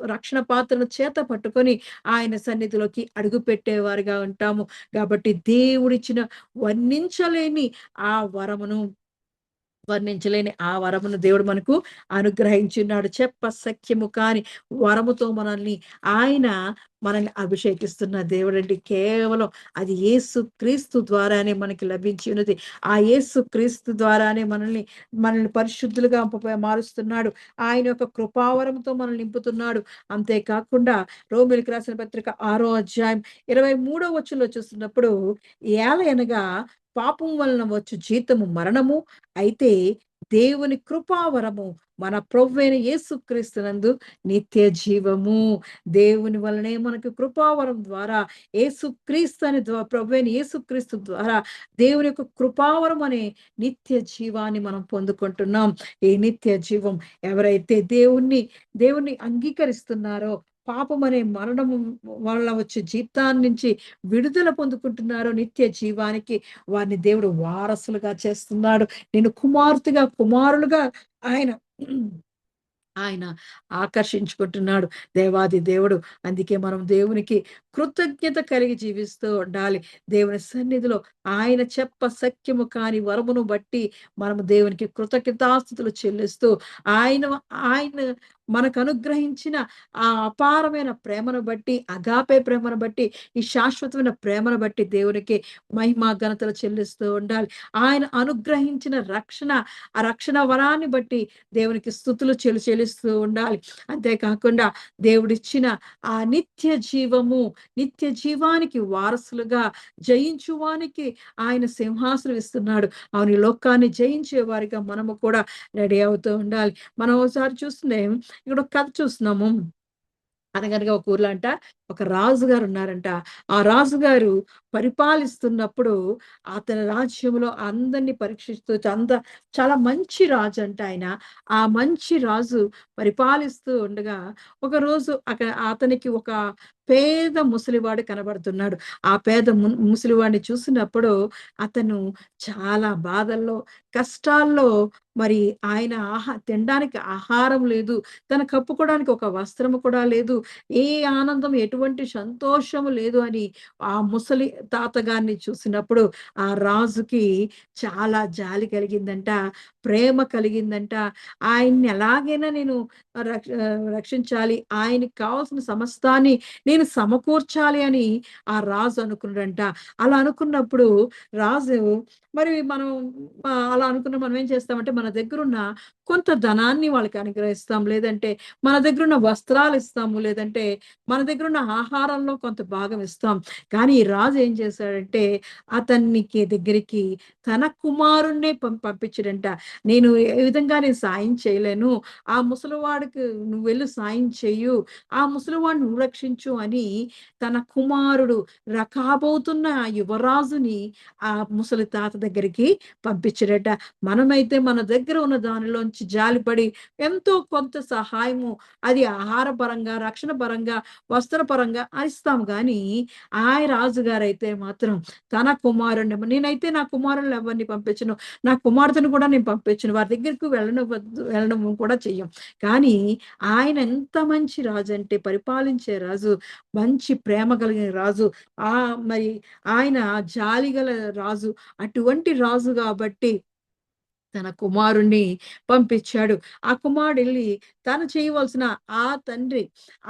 రక్షణ పాత్రను చేత పట్టుకొని ఆయన సన్నిధిలోకి అడుగుపెట్టేవారుగా ఉంటాము. కాబట్టి దేవుడిచ్చిన వర్ణించలేని ఆ వరమును దేవుడు మనకు అనుగ్రహించున్నాడు. సఖ్యము కాని వరముతో ఆయన మనల్ని అభిషేకిస్తున్న దేవుడండి. కేవలం అది యేసుక్రీస్తు ద్వారానే మనకి లభించి ఉన్నది. ఆ యేసుక్రీస్తు ద్వారానే మనల్ని పరిశుద్ధులుగా మారుస్తున్నాడు. ఆయన యొక్క కృపావరంతో మనల్ని నింపుతున్నాడు. అంతేకాకుండా రోమీయులకు రాసిన పత్రిక 6వ అధ్యాయం 23వ వచనంలో చూస్తున్నప్పుడు ఏలయనగా పాపం వలన వచ్చు జీతము మరణము. అయితే దేవుని కృపావరము మన ప్రభువైన యేసుక్రీస్తునందు నిత్య జీవము. దేవుని వలనే మనకు కృపావరం ద్వారా యేసుక్రీస్తు అని ప్రభువైన యేసుక్రీస్తు ద్వారా దేవుని యొక్క కృపావరం అనే నిత్య జీవాన్ని మనం పొందుకుంటున్నాం. ఈ నిత్య జీవం ఎవరైతే దేవుణ్ణి అంగీకరిస్తున్నారో, పాపమనే మరణము వల్ల వచ్చే జీవితాన్ని నుంచి విడుదల పొందుకుంటున్నారో నిత్య జీవానికి, వారిని దేవుడు వారసులుగా చేస్తున్నాడు. నేను కుమార్తెగా, కుమారులుగా ఆయన ఆయన ఆకర్షించుకుంటున్నాడు దేవాది దేవుడు. అందుకే మనం దేవునికి కృతజ్ఞత కలిగి జీవిస్తూ ఉండాలి. దేవుని సన్నిధిలో ఆయన సఖ్యము కాని వరమును బట్టి మనము దేవునికి కృతజ్ఞతాస్తుతులు చెల్లిస్తూ ఆయన ఆయన మనకు అనుగ్రహించిన ఆ అపారమైన ప్రేమను బట్టి, అగాపే ప్రేమను బట్టి, ఈ శాశ్వతమైన ప్రేమను బట్టి దేవునికి మహిమ ఘనతలు చెల్లిస్తూ ఉండాలి. ఆయన అనుగ్రహించిన ఆ రక్షణ వరాన్ని బట్టి దేవునికి స్తుతులు చెల్లిస్తూ ఉండాలి. అంతేకాకుండా దేవుడిచ్చిన ఆ నిత్య జీవానికి వారసులుగా జయించువానికి ఆయన సింహాసనం ఇస్తున్నాడు. అవును, ఈ లోకాన్ని జయించే వారిగా మనము కూడా రెడీ అవుతూ ఉండాలి. మనం ఒకసారి చూస్తే ఇక్కడ ఒక కథ చూస్తున్నాము. అనగనగా ఒక ఊర్లో ఒక రాజుగారు ఉన్నారంట. ఆ రాజుగారు పరిపాలిస్తున్నప్పుడు అతని రాజ్యంలో అందరిని పరీక్షిస్తూ చాలా మంచి రాజు అంట ఆయన. ఆ మంచి రాజు పరిపాలిస్తూ ఉండగా ఒకరోజు అతనికి ఒక పేద ముసలివాడు కనబడుతున్నాడు. ఆ పేద ముసలివాడిని చూసినప్పుడు అతను చాలా బాధల్లో, కష్టాల్లో, మరి ఆయన తినడానికి ఆహారం లేదు. తన కప్పుకోవడానికి ఒక వస్త్రము కూడా లేదు. ఏ ఆనందం, ఎటువంటి సంతోషము లేదు అని ఆ ముసలి తాతగారిని చూసినప్పుడు ఆ రాజుకి చాలా జాలి కలిగిందంట. ప్రేమ కలిగిందంట. ఆయన్ని ఎలాగైనా నేను రక్షించాలి. ఆయనకి కావాల్సిన సమస్తాన్ని నేను సమకూర్చాలి అని ఆ రాజు అనుకున్నాడంట. అలా అనుకున్నప్పుడు రాజు మరి అలా అనుకున్న మనం ఏం చేస్తామంటే మన దగ్గరున్న కొంత ధనాన్ని వాళ్ళకి అనుగ్రహిస్తాం. లేదంటే మన దగ్గరున్న వస్త్రాలు ఇస్తాము. లేదంటే మన దగ్గరున్న ఆహారంలో కొంత భాగం ఇస్తాం. కానీ ఈ రాజు ఏం చేశాడంటే దగ్గరికి తన కుమారుడినే పంపించాడంట. నేను సాయం చేయలేను. ఆ ముసలివాడికి నువ్వు వెళ్లి సాయం చెయ్యు. ఆ ముసలివాడిని నువ్వు రక్షించు అని తన కుమారుడు కాబోతున్న ఆ యువరాజుని ఆ ముసలి తాత దగ్గరికి పంపించాడట. మనమైతే మన దగ్గర ఉన్న దానిలోంచి జాలిపడి ఎంతో కొంత సహాయము, అది ఆహార పరంగా, రక్షణ పరంగా, వస్త్ర పరంగా ఇస్తాం. గాని రాజుగారైతే మాత్రం తన కుమారుడిని, నేనైతే నా కుమారులను ఎవరిని పంపించను, నా కుమార్తెను కూడా నేను పంపించను, వారి దగ్గరికి వెళ్ళడం కూడా చెయ్యం. కానీ ఆయన ఎంత మంచి రాజు అంటే, పరిపాలించే రాజు, మంచి ప్రేమ కలిగిన రాజు, మరి ఆయన జాలిగల రాజు. అటువంటి రాజు కాబట్టి తన కుమారుణ్ణి పంపించాడు. ఆ కుమారుడెళ్ళి తను చేయవలసిన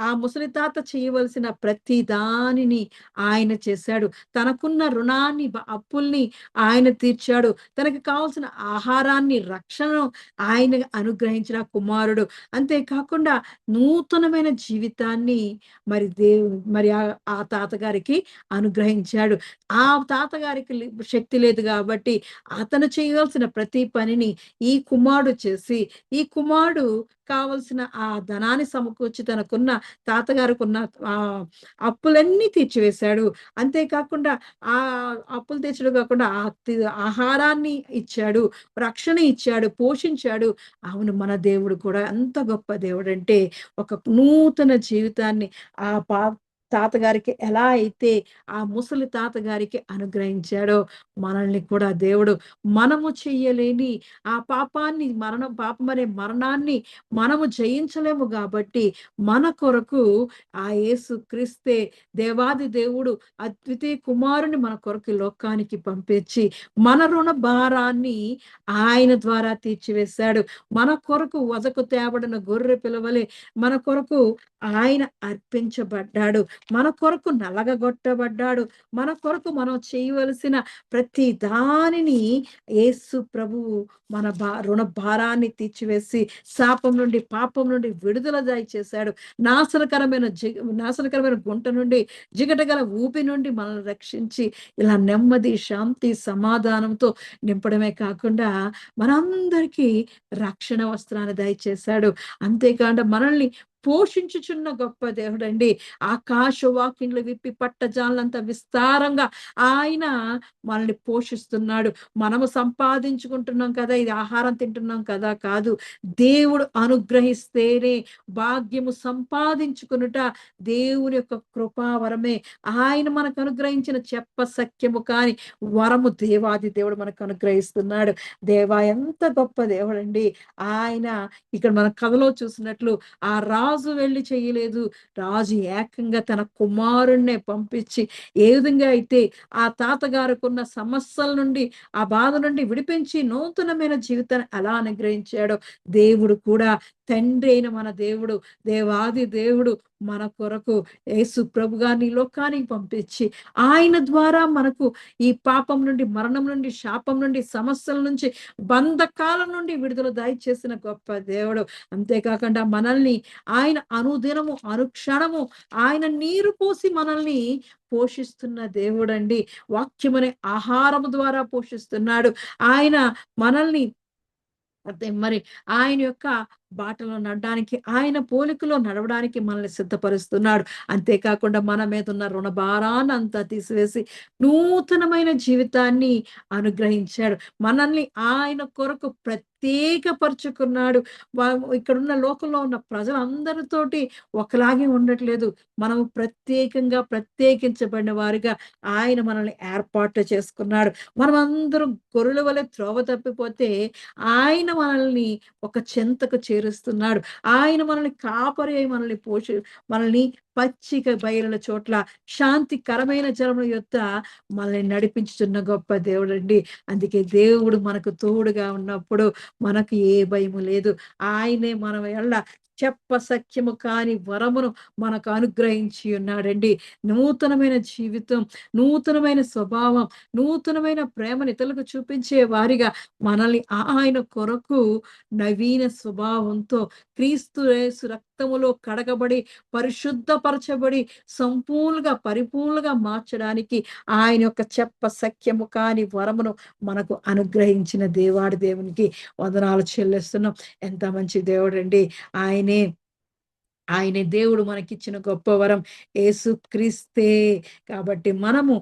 ఆ ముసలి తాత చేయవలసిన ప్రతి దానిని ఆయన చేశాడు. తనకున్న రుణాన్ని, అప్పుల్ని ఆయన తీర్చాడు. తనకి కావాల్సిన ఆహారాన్ని, రక్షణను ఆయన అనుగ్రహించిన కుమారుడు. అంతేకాకుండా నూతనమైన జీవితాన్ని మరి ఆ తాతగారికి అనుగ్రహించాడు. ఆ తాతగారికి శక్తి లేదు కాబట్టి అతను చేయవలసిన ప్రతి పనిని ఈ కుమారుడు చేసి, ఈ కుమారుడు కావలసిన ఆ ధనాన్ని సమకూర్చి తాతగారికున్న అప్పులన్నీ తీర్చివేశాడు. అంతేకాకుండా ఆ అప్పులు తీర్చడం కాకుండా ఆహారాన్ని ఇచ్చాడు, రక్షణ ఇచ్చాడు, పోషించాడు. అవును, మన దేవుడు కూడా ఎంత గొప్ప దేవుడంటే ఒక నూతన జీవితాన్ని ఆ తాతగారికి ఎలా అయితే ఆ ముసలి తాతగారికి అనుగ్రహించాడో, మనల్ని కూడా దేవుడు మనము చెయ్యలేని ఆ పాపమనే మరణాన్ని మనము జయించలేము కాబట్టి మన కొరకు ఆ యేసు క్రీస్తే, దేవాది దేవుడు అద్వితీయ కుమారుని మన కొరకు లోకానికి పంపించి మన రుణ భారాన్ని ఆయన ద్వారా తీర్చివేశాడు. మన కొరకు వదకు తేబడిన గొర్రె పిల్లవలే మన కొరకు ఆయన అర్పించబడ్డాడు. మన కొరకు నలగగొట్టబడ్డాడు. మన కొరకు మనం చేయవలసిన ప్రతి దానిని యేసు ప్రభువు మన రుణ భారాన్ని తీర్చివేసి, శాపం నుండి, పాపం నుండి విడుదల దయచేశాడు. నాశనకరమైన గుంట నుండి, జిగటగల ఊపి నుండి మనల్ని రక్షించి, ఇలా నెమ్మది, శాంతి, సమాధానంతో నింపడమే కాకుండా మనందరికీ రక్షణ వస్త్రాన్ని దయచేశాడు. అంతేకాకుండా మనల్ని పోషించుచున్న గొప్ప దేవుడండి. ఆకాశ వాకిండ్లు విప్పి పట్టజాలంత విస్తారంగా ఆయన మనల్ని పోషిస్తున్నాడు. మనము సంపాదించుకుంటున్నాం కదా! ఇది ఆహారం తింటున్నాం కదా! కాదు. దేవుడు అనుగ్రహిస్తేనే భాగ్యము సంపాదించుకొనుట దేవుని యొక్క కృపావరమే. ఆయన మనకు అనుగ్రహించిన చెప్పసఖ్యము కాని వరము దేవాది దేవుడు మనకు అనుగ్రహిస్తున్నాడు. దేవా ఎంత గొప్ప దేవుడండి. ఆయన ఇక్కడ మన కథలో చూసినట్లు ఆ రాజు వెళ్లి చేయలేదు. రాజు ఏకంగా తన కుమారుడినే పంపించి ఏ విధంగా అయితే ఆ తాతగారికున్న సమస్యల నుండి, ఆ బాధ నుండి విడిపించి నూతనమైన జీవితాన్ని ఎలా అనుగ్రహించాడో దేవుడు కూడా తండ్రి అయిన మన దేవుడు, దేవాది దేవుడు మన కొరకు యేసు ప్రభు గారిని ఈ లోకానికి పంపించి ఆయన ద్వారా మనకు ఈ పాపం నుండి, మరణం నుండి, శాపం నుండి, సమస్యల నుంచి, బంధకాల నుండి విడుదల దయచేసిన గొప్ప దేవుడు. అంతేకాకుండా మనల్ని ఆయన అనుదినము, అనుక్షణము ఆయన నీరు పోసి మనల్ని పోషిస్తున్న దేవుడండి. వాక్యమనే ఆహారము ద్వారా పోషిస్తున్నాడు. ఆయన మనల్ని అదే మరి ఆయన యొక్క బాటలో నడడానికి, ఆయన పోలికలో నడవడానికి మనల్ని సిద్ధపరుస్తున్నాడు. అంతేకాకుండా మన మీద ఉన్న రుణ భారాన్నంతా తీసివేసి నూతనమైన జీవితాన్ని అనుగ్రహించాడు. మనల్ని ఆయన కొరకు ప్రత్యేకపరుచుకున్నాడు. వ ఇక్కడున్న లోకంలో ఉన్న ప్రజలందరితోటి ఒకలాగే ఉండట్లేదు. మనము ప్రత్యేకంగా ప్రత్యేకించబడిన వారిగా ఆయన మనల్ని ఏర్పాటు చేసుకున్నాడు. మనమందరం గొర్రెల వలె త్రోవ తప్పిపోతే ఆయన మనల్ని ఒక చెంతకు చేరుస్తున్నాడు. ఆయన మనల్ని కాపరి అయి మనల్ని పచ్చిక బయలుల చోట్ల శాంతికరమైన జలముల యొద్ద మనల్ని నడిపించుచున్న గొప్ప దేవుడండి. అందుకే దేవుడు మనకు తోడుగా ఉన్నప్పుడు మనకు ఏ భయము లేదు. ఆయనే మన ఎడల చెప్పసఖ్యము కాని వరమును మనకు అనుగ్రహించి ఉన్నాడండి. నూతనమైన జీవితం, నూతనమైన స్వభావం, నూతనమైన ప్రేమను ఇతరులకు చూపించే వారిగా మనల్ని ఆయన కొరకు నవీన స్వభావంతో క్రీస్తు యేసు రక్తములో కడగబడి, పరిశుద్ధపరచబడి, పరిపూర్ణంగా మార్చడానికి ఆయన యొక్క చెప్పసఖ్యము కాని వరమును మనకు అనుగ్రహించిన దేవాది దేవునికి వందనాలు చెల్లిస్తున్నాం. ఎంత మంచి దేవుడండి. ఆయనే దేవుడు మనకిచ్చిన గొప్ప వరం యేసుక్రీస్తే. కాబట్టి మనము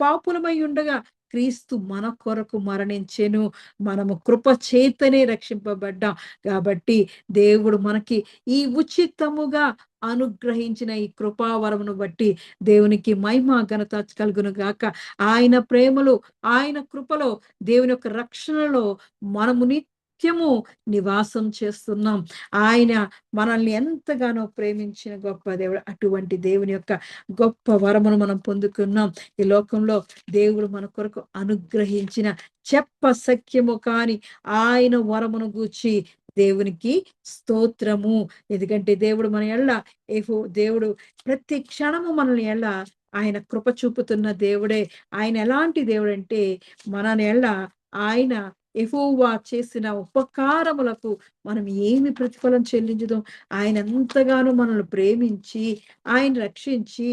పాపులమై ఉండగా క్రీస్తు మన కొరకు మరణించెను. మనము కృప చేతనే రక్షింపబడ్డాం. కాబట్టి దేవుడు మనకి ఈ ఉచితముగా అనుగ్రహించిన ఈ కృపావరమును బట్టి దేవునికి మహిమ ఘనత కలుగును గాక. ఆయన ప్రేమలో, ఆయన కృపలో, దేవుని యొక్క రక్షణలో మనము నిత్యము నివాసం చేస్తున్నాం. ఆయన మనల్ని ఎంతగానో ప్రేమించిన గొప్ప దేవుడు. అటువంటి దేవుని యొక్క గొప్ప వరమును మనం పొందుకున్నాం. ఈ లోకంలో దేవుడు మన కొరకు అనుగ్రహించిన చెప్పసఖ్యము కాని ఆయన వరమును గూర్చి దేవునికి స్తోత్రము. ఎందుకంటే దేవుడు మన ఎడల దేవుడు ప్రతి క్షణము మనల్ని ఎడల ఆయన కృప చూపుతున్న దేవుడే. ఆయన ఎలాంటి దేవుడంటే మన ఎడల ఆయన యెహోవా చేసిన ఉపకారములకు మనం ఏమి ప్రతిఫలం చెల్లించుదాం. ఆయన ఎంతగానో మనల్ని ప్రేమించి, ఆయన రక్షించి,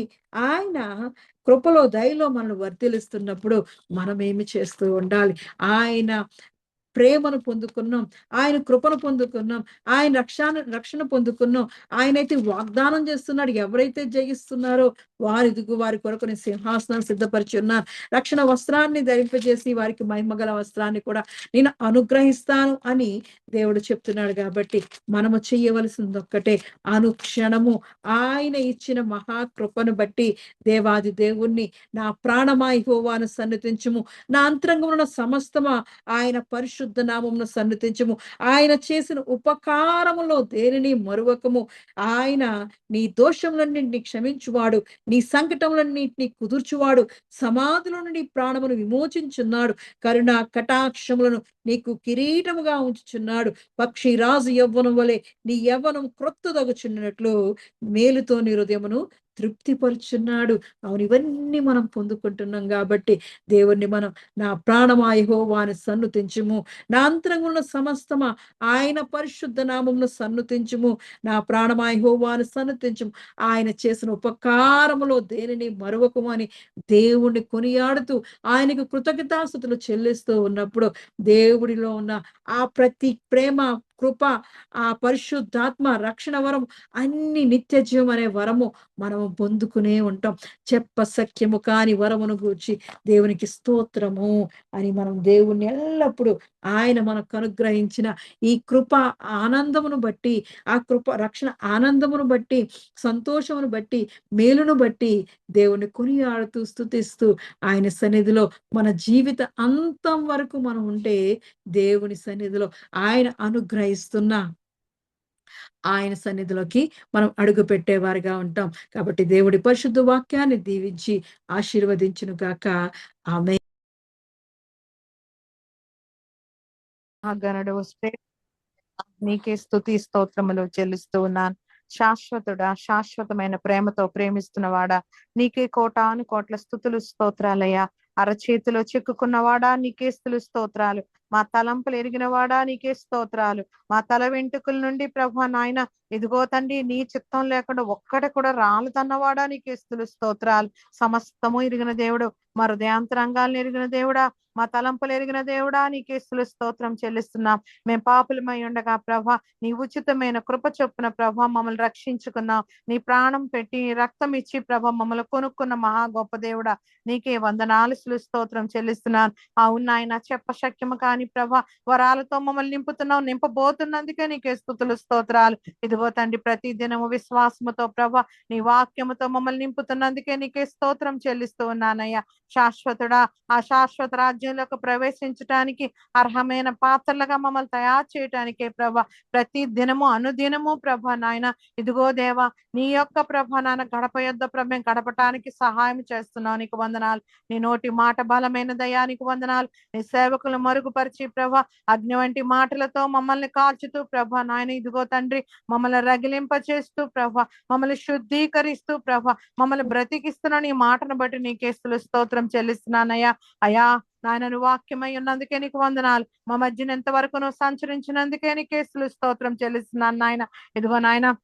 ఆయన కృపలో, దయలో మనల్ని వర్ధిల్లిస్తున్నప్పుడు మనం ఏమి చేస్తూ ఉండాలి. ఆయన ప్రేమను పొందుకున్నాం. ఆయన కృపను పొందుకున్నాం. ఆయన రక్షణ పొందుకున్నాం. ఆయనైతే వాగ్దానం చేస్తున్నాడు. ఎవరైతే జయిస్తున్నారో వారి కొరకు నేను సింహాసనాన్ని సిద్ధపరిచి ఉన్నాను. రక్షణ వస్త్రాన్ని ధరింపజేసి వారికి మహిమగల వస్త్రాన్ని కూడా నేను అనుగ్రహిస్తాను అని దేవుడు చెప్తున్నాడు. కాబట్టి మనము చేయవలసింది ఒక్కటే, అనుక్షణము ఆయన ఇచ్చిన మహాకృపను బట్టి దేవాది దేవుణ్ణి నా ప్రాణమా యెహోవాను సన్నిధించుము, నా అంతరంగమున ఉన్న సమస్తమా ఆయన పరిశుద్ధ నామమును సన్నిధించుము. ఆయన చేసిన ఉపకారములో దేనిని మరువకము. ఆయన నీ దోషములన్నింటినీ క్షమించువాడు, నీ సంకటములన్నింటినీ కుదుర్చువాడు, సమాధిలో నుండి ప్రాణమును విమోచించున్నాడు, కరుణా కటాక్షములను నీకు కిరీటముగా ఉంచుచున్నాడు. పక్షి రాజు యవ్వనం వలె నీ యవ్వనం క్రొత్తదగుచున్నట్లు మేలుతో నీ హృదయమును తృప్తిపరుచున్నాడు. అవును, ఇవన్నీ మనం పొందుకుంటున్నాం కాబట్టి దేవుణ్ణి మనం నా ప్రాణమా యెహోవాను సన్నుతించుము. నా అంతరంగమున్న సమస్తమా ఆయన పరిశుద్ధ నామమును సన్నుతించుము. నా ప్రాణమా యెహోవాను సన్నుతించుము. ఆయన చేసిన ఉపకారములో దేనిని మరువకుము అని దేవుణ్ణి కొనియాడుతూ ఆయనకు కృతజ్ఞతాస్తుతులు చెల్లిస్తూ ఉన్నప్పుడు దేవుడిలో ఉన్న ఆ ప్రతి ప్రేమ, కృప, ఆ పరిశుద్ధాత్మ, రక్షణ వరం అన్ని నిత్య జీవం అనే వరము మనము పొందుకునే ఉంటాం. చెప్పసఖ్యము కాని వరమును గూర్చి దేవునికి స్తోత్రము అని మనం దేవుణ్ణి ఎల్లప్పుడూ ఆయన మనకు అనుగ్రహించిన ఈ కృప ఆనందమును బట్టి, ఆ కృప రక్షణ ఆనందమును బట్టి, సంతోషమును బట్టి, మేలును బట్టి దేవుణ్ణి కొనియాడుతూ, స్తుతిస్తూ ఆయన సన్నిధిలో మన జీవిత అంతం వరకు మనం ఉంటే దేవుని సన్నిధిలో ఆయన అనుగ్రహిస్తున్న ఆయన సన్నిధిలోకి మనం అడుగుపెట్టేవారుగా ఉంటాం. కాబట్టి దేవుడి పరిశుద్ధ వాక్యాన్ని దీవించి ఆశీర్వదించును గాక. ఆమేన్. గనుడు నీకే స్తుతి స్తోత్రములు చెల్లిస్తూ ఉన్నాను. శాశ్వతుడా, శాశ్వతమైన ప్రేమతో ప్రేమిస్తున్నవాడా, నీకే కోటాను కోట్ల స్తుతులు స్తోత్రాలయ్యా. అరచేతిలో చిక్కుకున్నవాడా, నీకే స్తులు స్తోత్రాలు. మా తలంపులు ఎరిగినవాడా, నీకే స్తోత్రాలు. మా తల వెంట్రుకల నుండి ప్రభు నాయన, ఇదిగో తండ్రి, నీ చిత్తం లేకుండా ఒక్కటి కూడా రాలదన్నవాడా, నీకే స్తులు స్తోత్రాలు. సమస్తము ఎరిగిన దేవుడు, మా హృదయాంతరంగాలను ఎరిగిన దేవుడా, మా తలంపులు ఎరిగిన దేవుడా, నీకే స్తులు స్తోత్రం చెల్లిస్తున్నాం. మేము పాపులమై ఉండగా ప్రభా, నీ ఉచితమైన కృప చొప్పున ప్రభా మమ్మల్ని రక్షించుకున్నావు. నీ ప్రాణం పెట్టి నీ రక్తం ఇచ్చి ప్రభా మమ్మల్ని కొనుక్కున్న మహా గొప్ప దేవుడా, నీకే వందనాలు స్తోత్రం చెల్లిస్తున్నాను. అవును నాయన, చెప్పశక్యము కాని ప్రభా వరాలతో మమ్మల్ని నింపుతున్నావు, నింపబోతున్నందుకే నీకే స్తుతులు స్తోత్రాలు. ఇదిగో తండ్రి, ప్రతి దినము విశ్వాసముతో ప్రభా నీ వాక్యముతో మమ్మల్ని నింపుతున్నందుకే నీకే స్తోత్రం చెల్లిస్తూ ఉన్నానయ్యా. శాశ్వతుడా, ఆ శాశ్వత రాజ్యంలోకి ప్రవేశించటానికి అర్హమైన పాత్రలుగా మమ్మల్ని తయారు చేయటానికే ప్రభా ప్రతి దినము అనుదినము ప్రభా నాయన, ఇదిగో దేవా, నీ యొక్క ప్రభా నాయన గడప యొద్ద ప్రభ గడపటానికి సహాయం చేస్తున్నావు. నీకు వందనాలు. నీ నోటి మాట బలమైన దయా, నీకు వందనాలు. నీ సేవకులు మరుగుపరిచి ప్రభా అగ్ని వంటి మాటలతో మమ్మల్ని కాల్చుతూ ప్రభా నాయన, ఇదిగో తండ్రి, మమ్మల్ని రగిలింప చేస్తూ ప్రభా, మమ్మల్ని శుద్ధీకరిస్తూ ప్రభా, మమ్మల్ని బ్రతికిస్తున్న నీ మాటను బట్టి నీకే స్తోత్రం చెల్లిస్తున్నానయ్యా. అయా నాయన, నువ్వు వాక్యమై ఉన్నందుకే నీకు వందనాలు. మా మధ్యన ఎంతవరకు నువ్వు సంచరించినందుకే నీకే స్తోత్రం చెల్లిస్తున్నాను నాయన. ఇదిగో నాయన,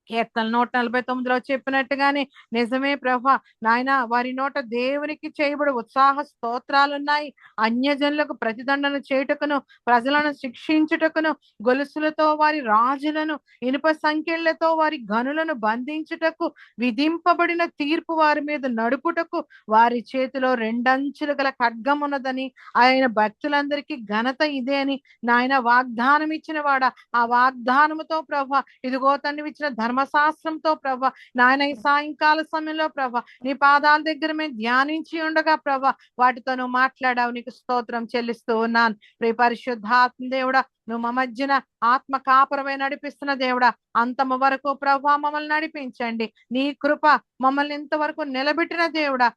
కీర్తన 149లో చెప్పినట్టుగానే నిజమే ప్రభా నాయన, వారి నోట దేవునికి చేయబడి ఉత్సాహ స్తోత్రాలున్నాయి. అన్యజనులకు ప్రతిదండన చేయుటకును, ప్రజలను శిక్షించుటకును, గొలుసులతో వారి రాజులను, ఇనుప సంకెళ్లతో వారి గనులను బంధించుటకు, విధింపబడిన తీర్పు వారి మీద నడుపుటకు వారి చేతిలో రెండంచులు గల ఖడ్గం ఉన్నదని, ఆయన భక్తులందరికీ ఘనత ఇదే అని నాయన వాగ్దానం ఇచ్చిన వాడా, ఆ వాగ్దానముతో ప్రభా ఇదిగో తండ్రి ఇచ్చిన ధర్మశాస్త్రంతో ప్రభా నాయన, ఈ సాయంకాల సమయంలో ప్రభా నీ పాదాల దగ్గర మేము ధ్యానించి ఉండగా ప్రభా వాటితో నువ్వు మాట్లాడావు. నీకు స్తోత్రం చెల్లిస్తూ ఉన్నాను. ప్రియ పరిశుద్ధాత్మ దేవుడా, నువ్వు మా మధ్యన ఆత్మ కాపురమై నడిపిస్తున్న దేవుడా, అంతము వరకు ప్రభా మమ్మల్ని నడిపించండి. నీ కృప మమ్మల్ని ఇంతవరకు నిలబెట్టిన దేవుడా,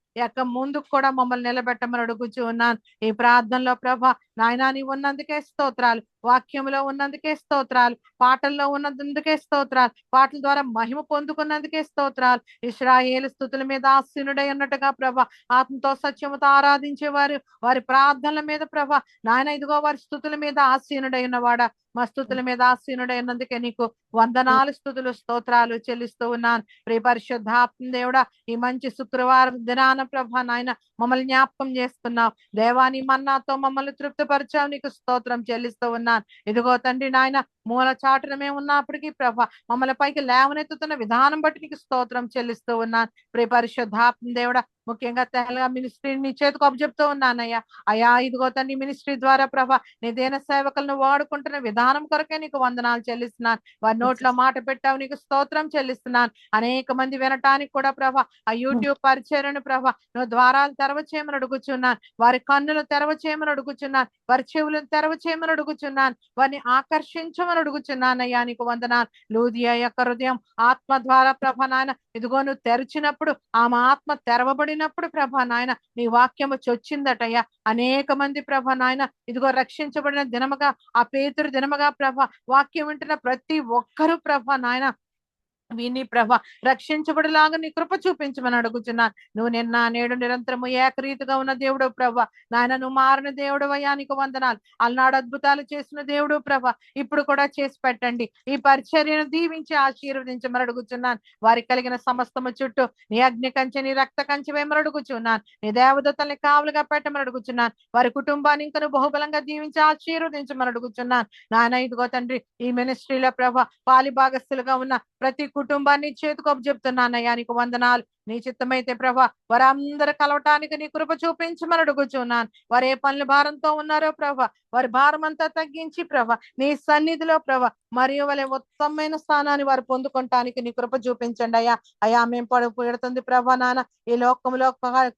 ముందుకు కూడా మమ్మల్ని నిలబెట్టమని అడుగుచూ ఉన్నాను. ఈ ప్రార్థనలో ప్రభా నాయనా, నీ ఉన్నందుకే స్తోత్రాలు, వాక్యంలో ఉన్నందుకే స్తోత్రాలు, పాటల్లో ఉన్నందుకే స్తోత్రాలు, పాటల ద్వారా మహిమ పొందుకున్నందుకే స్తోత్రాలు. ఇశ్రాయేలు స్తుతుల మీద ఆసీనుడై ఉన్నట్టుగా ప్రభా ఆత్మతో సత్యముతో ఆరాధించేవారు వారి ప్రార్థనల మీద ప్రభా నాయన, ఇదిగో వారి స్తుతుల మీద ఆసీనుడై ఉన్నవాడా, మా స్తుతుల మీద ఆసీనుడై ఉన్నందుకే నీకు వందనాలు స్తుతులు స్తోత్రాలు చెల్లిస్తూ ఉన్నాను. ప్రియ పరిశుద్ధాత్మ దేవుడా, ఈ మంచి శుక్రవారం దినాన ప్రభా నాయన మమ్మల్ని జ్ఞాపకం చేసుకున్నావు దేవా. నీ మన్నాతో మమ్మల్ని తృప్తిపరిచావు, నీకు స్తోత్రం చెల్లిస్తూ ఉన్నాను. ఇదిగో తండ్రి నాయన, మూల చాటున మేము ఉన్నప్పటికీ ప్రభా మమ్మల్ని పైకి లేవనెత్తుతున్న విధానం బట్టి నీకు స్తోత్రం చెల్లిస్తూ ఉన్నాను. ప్రియ పరిశుద్ధాత్మ దేవుడా, ముఖ్యంగా తెలంగాణ మినిస్ట్రీ నీ చేతికి అప్పచెప్తూ ఉన్నానయ్యా. అయా ఇదిగో తండ్రి, మినిస్ట్రీ ద్వారా ప్రభా నీ దేన సేవకులను వాడుకుంటున్న విధానం కొరకే నీకు వందనాలు చెల్లిస్తున్నాను. వారి నోట్లో మాట పెట్టావు, నీకు స్తోత్రం చెల్లిస్తున్నాను. అనేక మంది వినటానికి కూడా ప్రభా ఆ యూట్యూబ్ పరిచయను ప్రభా నువ్వు ద్వారాలు తెరవచేయమని అడుగుచున్నాను. వారి కన్నులు తెరవచేయమని అడుగుచున్నాను. వారి చెవులను తెరవచేయమని అడుగుచున్నాను. వారిని ఆకర్షించమని అడుగుచున్నానయ్యా. నీకు వందనాలు. లూదియా యొక్క హృదయం ఆత్మ ద్వారా ప్రభా నాయన, ఇదిగో నువ్వు తెరిచినప్పుడు, ఆమె ఆత్మ తెరవబడినప్పుడు ప్రభా నాయన నీ వాక్యము చొచ్చిందటయ్యా. అనేక మంది ప్రభా నాయన, ఇదిగో రక్షించబడిన దినముగా, ఆ పేతురు దినముగా ప్రభా వాక్యం వింటున్న ప్రతి ఒక్కరూ ప్రభా నాయన విని ప్రభ రక్షించబడిలాగా నీ కృప చూపించమని అడుగుచున్నాను. నువ్వు నిన్న నేడు నిరంతరము ఏకరీతిగా ఉన్న దేవుడు ప్రభ. నాయన నువ్వు మారిన దేవుడు అయ్యా, నీకు వందనాలు. అలనాడు అద్భుతాలు చేసిన దేవుడు ప్రభ, ఇప్పుడు కూడా చేసి పెట్టండి. ఈ పరిచర్యను దీవించి ఆశీర్వదించమని అడుగుచున్నాను. వారికి కలిగిన సమస్తము చుట్టూ నీ అగ్ని కంచె, నీ రక్త కంచె వేమని అడుగుచున్నాను. నీ దేవదూతల్ని కావలుగా పెట్టమని అడుగుచున్నాను. వారి కుటుంబాన్ని ఇంకా బహుబలంగా దీవించి ఆశీర్వదించమని అడుగుచున్నాను. నాయన ఇదిగో తండ్రి, ఈ మినిస్ట్రీలో ప్రభ పాలి భాగస్థులుగా ఉన్న ప్రతి కుటుంబాన్ని చేతికొప్ప చెప్తున్నానయ్యా, నీకు వందనాలు. నీ చిత్తమైతే ప్రభా వారందరూ కలవటానికి నీ కృప చూపించమని అడుగుచున్నాను. వారు ఏ పనుల భారంతో ఉన్నారో ప్రభా, వారి భారం అంతా తగ్గించి ప్రభా నీ సన్నిధిలో ప్రభా మరియు వాళ్ళ ఉత్తమమైన స్థానాన్ని వారు పొందుకోవటానికి నీ కృప చూపించండి అయ్యా. అయ్యా మేము పెడుతుంది ప్రభా నాన్న ఈ లోకంలో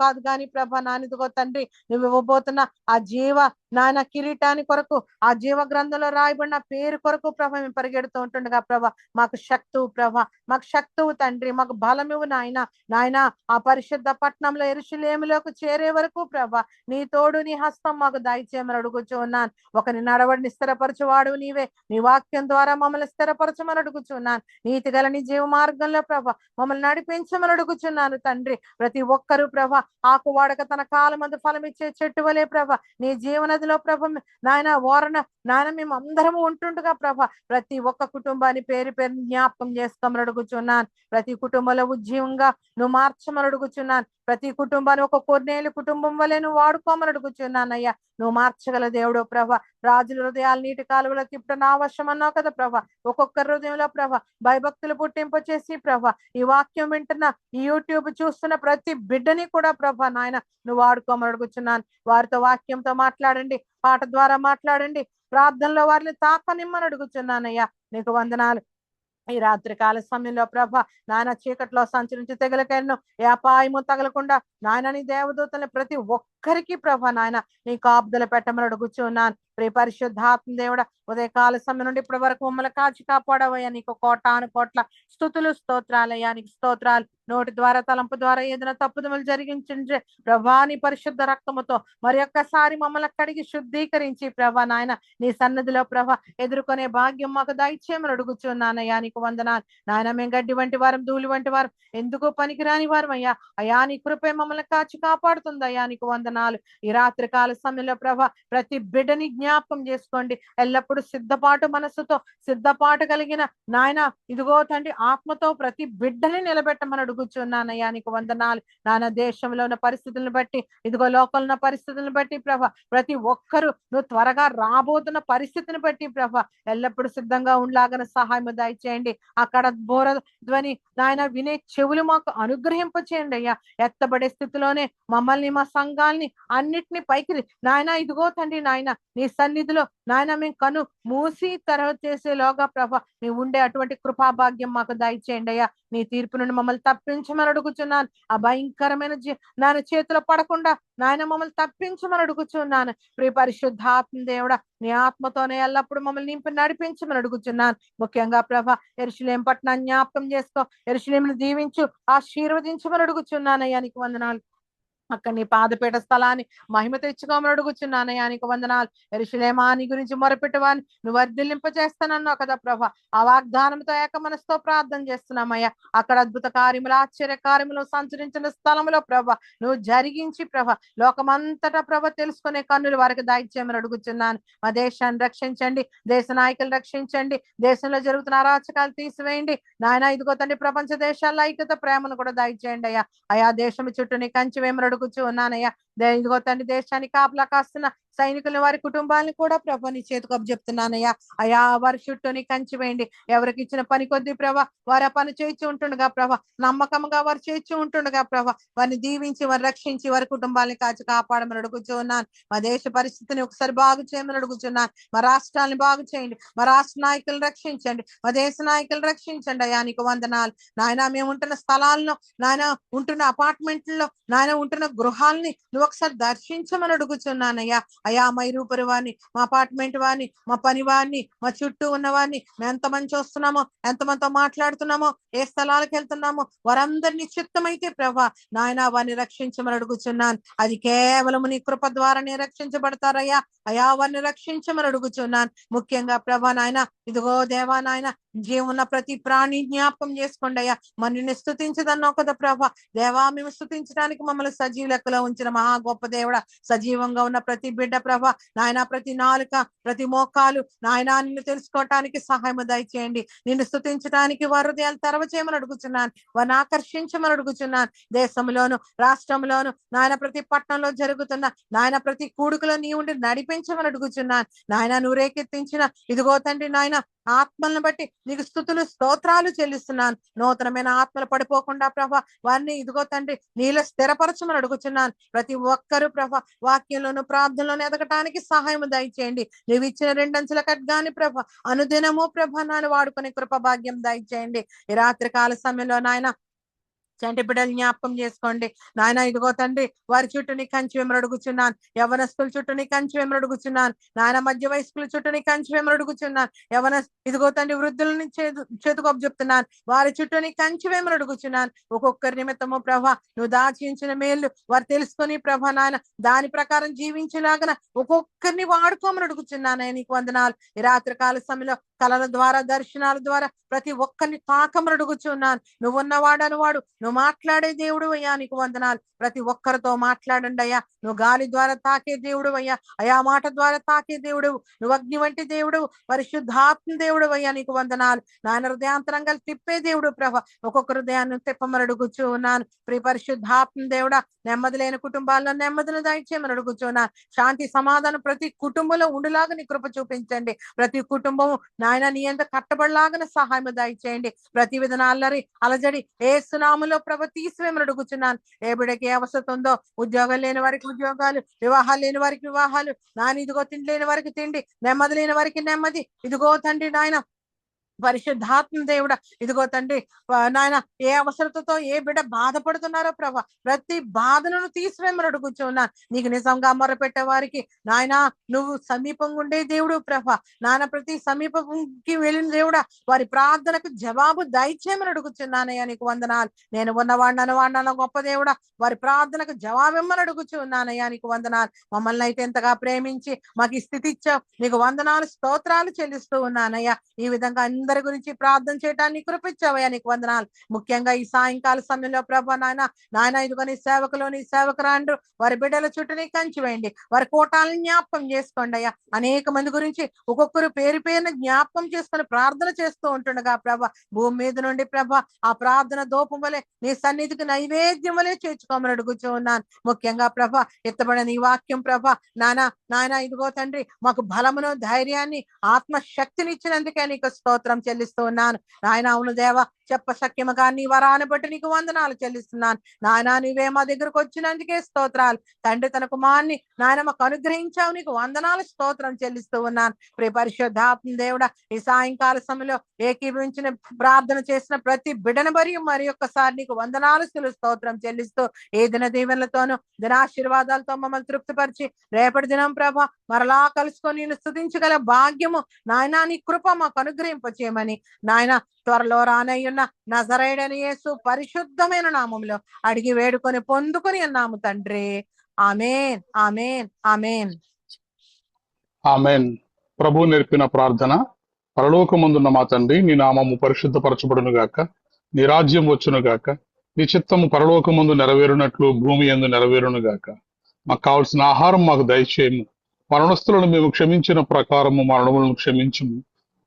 కాదు కానీ ప్రభా నానిదిగో తండ్రి, నువ్వు ఇవ్వబోతున్న ఆ జీవ నాయన కిరీటాన్ని కొరకు, ఆ జీవ గ్రంథంలో రాయబడిన పేరు కొరకు ప్రభా మేము పరిగెడుతూ ఉంటుండగా ప్రభా మాకు శక్తువు ప్రభా, మాకు శక్తువు తండ్రి, మాకు బలమివు నాయన. నాయన ఆ పరిశుద్ధ పట్టణంలో యెరూషలేములోకి చేరే వరకు ప్రభా నీ తోడు నీ హస్తం మాకు దయచేయమని అడుగుచూ ఉన్నాను. ఒకరి నడవడిని స్థిరపరచువాడు నీవే. నీ వాక్యం ద్వారా మమ్మల్ని స్థిరపరచమని అడుగుచున్నాను. నీతి గల నీ జీవ మార్గంలో ప్రభా మమ్మల్ని నడిపించమని అడుగుచున్నాను తండ్రి. ప్రతి ఒక్కరూ ప్రభా ఆకు వాడక తన కాలమందు ఫలమిచ్చే చెట్టు వలే ప్రభా నీ జీవనదిలో ప్రభ నాయన ఓరణ నాయన మేము అందరము ఉంటుండగా ప్రభా ప్రతి ఒక్క కుటుంబాన్ని పేరు పేరు జ్ఞాపకం చేసుకోమని అడుగుచున్నాను. ప్రతి కుటుంబంలో ఉజ్జీవంగా నువ్వు మార్చమని అడుగుచున్నాను. ప్రతి కుటుంబాన్ని ఒక కొన్నేళ్ళు కుటుంబం వలె నువ్వు వాడుకోమని అడుగుచున్నానయ్యా. నువ్వు మార్చగల దేవుడు ప్రభా. రాజుల హృదయాలు నీటి కాలువలో తిప్పట నా వశం అన్నావు కదా ప్రభా. ఒక్కొక్క హృదయంలో ప్రభా భయభక్తులు పుట్టింప చేసి ప్రభా ఈ వాక్యం వింటున్న, ఈ యూట్యూబ్ చూస్తున్న ప్రతి బిడ్డని కూడా ప్రభా నాయన నువ్వు వాడుకోమని అడుగుచున్నాను. వారితో వాక్యంతో మాట్లాడండి, పాట ద్వారా మాట్లాడండి, ప్రార్థనలో వారిని తాకనిమ్మని అడుగుచున్నానయ్యా. నీకు వందనాలు. ఈ రాత్రి కాల సమయంలో ప్రభ నాయన చీకట్లో సంచరించి తెగలకెన్ను ఏ అపాయము తగలకుండా నాయన నీ దేవదూతల్ని ప్రతి ఒక్కరికి ప్రభ నాయన నీ కాపుదల పెట్టమని అడుగుచున్నాను. ప్రియ పరిశుద్ధాత్మ దేవుడ ఉదయకాల సమయం నుండి ఇప్పటి వరకు మమ్మల్ని కాచి కాపాడవయ్యా. నీకు కోటాను కోట్ల స్తుతులు స్తోత్రాలయ్యా. నీకు స్తోత్రాలు. నోటి ద్వారా తలంపు ద్వారా ఏదైనా తప్పుదములు జరిగించే ప్రభా నీ పరిశుద్ధ రక్తముతో మరి ఒక్కసారి మమ్మల్ని కడిగి శుద్ధీకరించి ప్రభా నాయన నీ సన్నిధిలో ప్రభ ఎదుర్కొనే భాగ్యం మాకు దయచేయమని అడుగుచున్నానయ్యా. నీకు వందనాలు నాయన. మేము గడ్డి వంటి వారం, ధూళి వంటి వారం, ఎందుకు పనికిరాని వారం అయ్యా. అయా నీ కృపే మమ్మల్ని కాచి కాపాడుతుంది అయ్యా. నీకు వందనాలు. ఈ రాత్రి కాల సమయంలో ప్రభ ప్రతి బిడ్డని జ్ఞాపకం చేసుకోండి. ఎల్లప్పుడూ సిద్ధపాటు మనసుతో, సిద్ధపాటు కలిగిన నాయన ఇదిగో తండ్రి ఆత్మతో ప్రతి బిడ్డని నిలబెట్టమని అడుగుచున్నానయ్యా. నీకు వందనాలు నాన్న. దేశంలో ఉన్న పరిస్థితులను బట్టి, ఇదిగో లోకంలో ఉన్న పరిస్థితులను బట్టి ప్రభ ప్రతి ఒక్కరూ నువ్వు త్వరగా రాబోతున్న పరిస్థితిని బట్టి ప్రభ ఎల్లప్పుడూ సిద్ధంగా ఉండలాగన సహాయం దయచేయండి. అక్కడ బోర ధ్వని నాయన వినే చెవులు మాకు అనుగ్రహింప చేయండి అయ్యా. ఎత్తబడే స్థితిలోనే మమ్మల్ని, మా సంఘాలని అన్నిటిని పైకి నాయన ఇదిగో తండ్రి నాయన నీ సన్నిధిలో నాయన మేము కను మూసి తర్వాత చేసేలోగా ప్రభ నీవు ఉండే అటువంటి కృపాభాగ్యం మాకు దయచేయండి అయ్యా. నీ తీర్పు నుండి మమ్మల్ని తప్పించమని అడుగుచున్నాను. ఆ భయంకరమైన నాయన చేతిలో పడకుండా నాయన మమ్మల్ని తప్పించమని అడుగుచున్నాను. ప్రియ పరిశుద్ధాత్మ దేవుడా నీ ఆత్మతోనే ఎల్లప్పుడు మమ్మల్ని నింపి నడిపించమని అడుగుచున్నాను. ముఖ్యంగా ప్రభ యెరూషలేం పట్టణాన్ని జ్ఞాపకం చేసుకో, యెరూషలేమును దీవించు, ఆశీర్వదించమని అడుగుచున్నానయ్యా. నీకు వందనాలు. అక్కడ నీ పాదపీఠ స్థలాన్ని మహిమ తెచ్చుకోమని అడుగుచున్నానయ్యా. నీకు వందనాలు. యెరూషలేమా నీ గురించి మొరపెట్టువాని నువ్వు వర్ధిల్లింప చేస్తానన్నావు కదా ప్రభ. ఆ వాగ్దానంతో ఏక మనసుతో ప్రార్థన చేస్తున్నామయ్యా. అక్కడ అద్భుత కార్యములు, ఆశ్చర్య కార్యములు సంచరించిన స్థలంలో ప్రభ నువ్వు జరిగించి ప్రభ లోకమంతటా ప్రభ తెలుసుకునే కన్నులు వారికి దయచేయమని అడుగుచున్నాను. మా దేశాన్ని రక్షించండి, దేశ నాయకులు రక్షించండి, దేశంలో జరుగుతున్న అరాచకాలు తీసివేయండి నాయన. ఇదిగో తండ్రి ప్రపంచ దేశాల ఐక్యత ప్రేమను కూడా దయచేయండి అయ్యా. అయా దేశం చుట్టూ నీ కంచి వేమని అడుగుచూ ఉన్నానయ్యా. ఇదిగో తండ్రి దేశాన్ని కాపలా కాస్తున్న సైనికులు, వారి కుటుంబాలను కూడా ప్రభ నీ చేతికి చెప్తున్నానయ్యా. అయా వారి చుట్టూ నీ కంచి వేయండి. ఎవరికి ఇచ్చిన పని కొద్ది ప్రభ వారు ఆ పని చేయించి ఉంటుండగా ప్రభ నమ్మకంగా వారు చేయించి ఉంటుండగా ప్రభ వారిని దీవించి, వారిని రక్షించి, వారి కుటుంబాలను కాచి కాపాడమని అడుగుచూ ఉన్నాను. మా దేశ పరిస్థితిని ఒకసారి బాగు చేయమని అడుగుచున్నాను. మా రాష్ట్రాలను బాగు చేయండి, మా రాష్ట్ర నాయకులను రక్షించండి, మా దేశ నాయకులను రక్షించండి అయ్యా. నీకు వందనాలు నాయన. మేము ఉంటున్న స్థలాలను నాయన, ఉంటున్న అపార్ట్మెంట్లలో నాయన, ఉంటున్న గృహాలని నువ్వు ఒకసారి దర్శించమని అడుగుచున్నానయ్యా. అయా మా ఇరుపరి వారిని, మా అపార్ట్మెంట్ వారిని, మా పని వారిని, మా చుట్టూ ఉన్న వారిని, మేము ఎంతమంది చూస్తున్నామో, ఎంతమందితో మాట్లాడుతున్నామో, ఏ స్థలాలకు వెళ్తున్నామో వారందరినీ చిత్తమైతే ప్రభా నాయన వారిని రక్షించమని అడుగుచున్నాను. అది కేవలం నీ కృప ద్వారానే రక్షించబడతారయ్యా. అయా వారిని రక్షించమని అడుగుచున్నాను. ముఖ్యంగా ప్రభా నాయన ఇదిగో దేవా నాయన జీవున్న ప్రతి ప్రాణి జ్ఞాపకం చేసుకోండి అయ్యా. నిన్ను స్తుతించదన్నావు కదా ప్రభా. దేవా మేము స్తుతించడానికి మమ్మల్ని సజీవ లెక్కలో ఉంచిన మహా గొప్ప దేవుడా, సజీవంగా ఉన్న ప్రతి బిడ్డ ప్రభా నాయన, ప్రతి నాలుక, ప్రతి మోకాలు నాయన నిన్ను తెలుసుకోవటానికి సహాయం దయచేయండి. నిన్ను స్తుతించడానికి వారి హృదయాలు తెరవచేయమని అడుగుతున్నాను. వారిని ఆకర్షించమని అడుగుతున్నాను. దేశంలోను, రాష్ట్రంలోను నాయన ప్రతి పట్టణంలో జరుగుతున్న నాయన ప్రతి కూడుకులో నీ ఉండి నడిపించమని అడుగుతున్నాను. నాయన నువ్వు రేకెత్తించిన ఇదిగో తండ్రి నాయన ఆత్మలను బట్టి నీకు స్తుతులు స్తోత్రాలు చెల్లిస్తున్నాను. నూతనమైన ఆత్మలు పడిపోకుండా ప్రభా వారిని ఇదిగో తండ్రి నీలో స్థిరపరచమని అడుగుచున్నాను. ప్రతి ఒక్కరూ ప్రభా వాక్యంలోను ప్రార్థనలోను ఎదగటానికి సహాయం దయచేయండి. నువ్వు ఇచ్చిన 2 అంచెల ఖడ్గాని ప్రభ అనుదినము ప్రభ నాన్న వాడుకునే కృప భాగ్యం దయచేయండి. ఈ రాత్రి కాల సమయంలో నాయన చంటి బిడ్డలు జ్ఞాపకం చేసుకోండి నాయన. ఇదిగో తండ్రి వారి చుట్టూ నీ కంచి వేమరు అడుగుచున్నాను. యవనస్తుల చుట్టూ నీ కంచి వేమరు అడుగుచున్నాను. నాయన మధ్య వయస్కుల చుట్టూ నీ కంచి వేమరు అడుగుచున్నాను. ఇదిగో తండ్రి వృద్ధులని చేతుకొప్పు చెప్తున్నాను. వారి చుట్టూ నీ కంచి వేమరు అడుగుచున్నాను. ఒక్కొక్కరి నిమిత్తము ప్రభ నువ్వు దాచించిన మేలు వారు తెలుసుకొని ప్రభ నాయన దాని ప్రకారం జీవించేలాగన ఒక్కొక్కరిని వాడుకోమని అడుగుచున్నానయ్య. నీకు వందనాలు. ఈ రాత్రి కాల సమయంలో కళల ద్వారా, దర్శనాల ద్వారా ప్రతి ఒక్కరిని తాకమని అడుగుచున్నాను. నువ్వు ఉన్నవాడని వాడు, నువ్వు మాట్లాడే దేవుడు అయ్యా. నీకు వందనాలు. ప్రతి ఒక్కరితో మాట్లాడండి అయ్యా. నువ్వు గాలి ద్వారా తాకే దేవుడు అయ్యా. అయా మాట ద్వారా తాకే దేవుడు. నువ్వు అగ్ని వంటి దేవుడు, పరిశుద్ధాత్మ దేవుడు అయ్యా. నీకు వందనాలు. నాయన హృదయాంతరంగా తిప్పే దేవుడు ప్రభ. ఒక్కొక్క హృదయాన్ని తిప్పమని అడుగుచూ ఉన్నాను. పరిశుద్ధాత్మ దేవుడా, నెమ్మది లేని కుటుంబాల్లో నెమ్మదిని దయచేయమని అడుగుచున్నాను. శాంతి సమాధానం ప్రతి కుటుంబంలో ఉండులాగా నీ కృప చూపించండి. ప్రతి కుటుంబం నాయన నీ ఎంత కట్టబడలాగా సహాయం దయచేయండి. ప్రతి విధన అల్లరి అలజడి ఏ సునాములో ప్రభ తీసివేమని అడుగుచున్నాను. ఏ బిడ్డకి ఏ అవసరం ఉందో, ఉద్యోగాలు లేని వారికి ఉద్యోగాలు, వివాహాలు లేని వారికి వివాహాలు, నాన్న ఇదిగో తిండి లేని వారికి తిండి, నెమ్మది లేని వారికి నెమ్మది. ఇదిగో తండ్రి నాయన పరిశుద్ధాత్మ దేవుడా, ఇదిగో తండ్రి నాయన ఏ అవసరతతో ఏ బిడ్డ బాధపడుతున్నారో ప్రభ ప్రతి బాధలను తీసివేమని అడుగుచున్నాను. నీకు నిజంగా మొరపెట్టే వారికి నాయన నువ్వు సమీపంగా ఉండే దేవుడు ప్రభ. నాయన ప్రతి సమీపంకి వెళ్ళిన దేవుడా వారి ప్రార్థనకు జవాబు దయచేయమని అడుగుచున్నానయ్యా. నీకు వందనాలు. నేను ఉన్నవాడినను గొప్ప దేవుడా వారి ప్రార్థనకు జవాబిమ్మని అడుగుచున్నానయ్యా. నీకు వందనాలు. మమ్మల్ని అయితే ఎంతగా ప్రేమించి మాకు ఈ స్థితి ఇచ్చావు. నీకు వందనాలు, స్తోత్రాలు చెల్లిస్తూ ఉన్నానయ్యా. ఈ విధంగా అందరి గురించి ప్రార్థన చేయడానికి కృపించావయ్యా. నీకు వందనాలు. ముఖ్యంగా ఈ సాయంకాల సమయంలో ప్రభా నాయన ఇదిగో నీ సేవకులు, నీ సేవకురాండ్రు వారి బిడ్డల చుట్టూ నీ కంచి వేయండి. వారి కోటాలను జ్ఞాపకం చేసుకోండి అయ్యా. అనేక మంది గురించి ఒక్కొక్కరు పేరు పేరున జ్ఞాపకం చేసుకుని ప్రార్థన చేస్తూ ఉంటుండగా ప్రభ భూమి మీద నుండి ప్రభ ఆ ప్రార్థన దోపం వలె నీ సన్నిధికి నైవేద్యం వలె చేర్చుకోమని అడుగుచూ ఉన్నాను. ముఖ్యంగా ప్రభ ఎత్తబడిన నీ వాక్యం ప్రభ నాయన ఇదిగో తండ్రి మాకు బలమును, ధైర్యాన్ని, ఆత్మశక్తిని ఇచ్చినందుకే నీకు స్తోత్రం చెల్లిస్తూ ఉన్నాను. నాయన అవును దేవ చెప్పశక్యముగా నీ వరాన్ని బట్టి నీకు వందనాలు చెల్లిస్తున్నాను. నాయన నీవే మా దగ్గరకు వచ్చినందుకే స్తోత్రాలు. తండ్రి తన కుమార్ని నాయన మాకు అనుగ్రహించావు. నీకు వందనాలు, స్తోత్రం చెల్లిస్తూ ఉన్నాను. పరిశుద్ధాత్మ దేవుడా ఈ సాయంకాల సమయంలో ఏకీభవించిన ప్రార్థన చేసిన ప్రతి బిడ్డను మరి ఒక్కసారి నీకు వందనాలు, స్తోత్రం చెల్లిస్తూ ఏ దిన దీవెనలతోనూ దినాశీర్వాదాలతో మమ్మల్ని తృప్తిపరిచి రేపటి దినం ప్రభ మరలా కలుసుకొని నేను స్తుతించగల భాగ్యము నాయన నీ కృప మాకు అనుగ్రహింపచేయమని నాయన త్వరలో రానయ్యున్న నజరేయుడైన యేసు పరిశుద్ధమైన నామములో అడిగి వేడుకొని పొందుకొని అన్నాము తండ్రి. ఆమేన్, ఆమేన్, ఆమేన్, ఆమేన్. ప్రభు నేర్పిన ప్రార్థన. పరలోకమందున్న మా తండ్రి, నీ నామము పరిశుద్ధపరచబడును గాక, నీ రాజ్యం వచ్చును గాక, నీ చిత్తము పరలోకమందు నెరవేరునట్లు భూమి యందు నెరవేరును గాక. మాకు కావలసిన ఆహారం మాకు దయచేయము. మరణస్తులను మేము క్షమించిన ప్రకారము మరణములను క్షమించుము.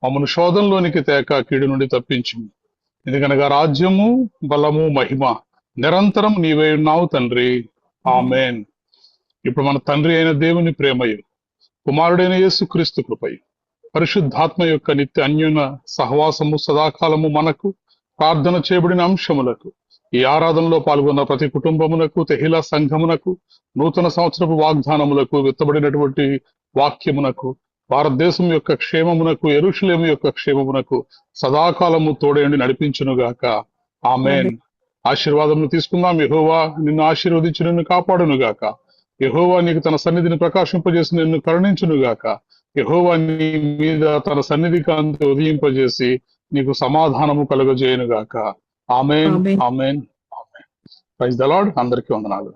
మమ్మను శోధంలోనికి తేక కీడు నుండి తప్పించుము. ఎందుకనగా రాజ్యము, బలము, మహిమ నిరంతరం నీవే ఉన్నావు తండ్రి. ఆమేన్. ఇప్పుడు మన తండ్రి అయిన దేవుని ప్రేమయు, కుమారుడైన యేసు క్రీస్తు కృపయు, పరిశుద్ధాత్మ యొక్క నిత్య అన్యోన్య సహవాసము సదాకాలము మనకు, ప్రార్థన చేయబడిన అంశములకు, ఈ ఆరాధనలో పాల్గొన్న ప్రతి కుటుంబమునకు, తెహిలా సంఘమునకు, నూతన సంవత్సరపు వాగ్దానములకు, విత్తబడినటువంటి వాక్యమునకు, భారతదేశం యొక్క క్షేమమునకు, యెరూషలేము యొక్క క్షేమమునకు సదాకాలము తోడేండి నడిపించునుగాక. ఆమేన్. ఆశీర్వాదమును తీసుకుందాం. యెహోవా నిన్ను ఆశీర్వదించి నిన్ను కాపాడునుగాక. యెహోవా నీకు తన సన్నిధిని ప్రకాశింపజేసి నిన్ను కరుణించునుగాక. యెహోవా నీ మీద తన సన్నిధి కాంతి ఉదయింపజేసి నీకు సమాధానము కలుగజేయునుగాక. ఆమేన్, ఆమేన్. ఆమేన్, ఆమేన్. Praise the lord. అందరికీ వందనాలు.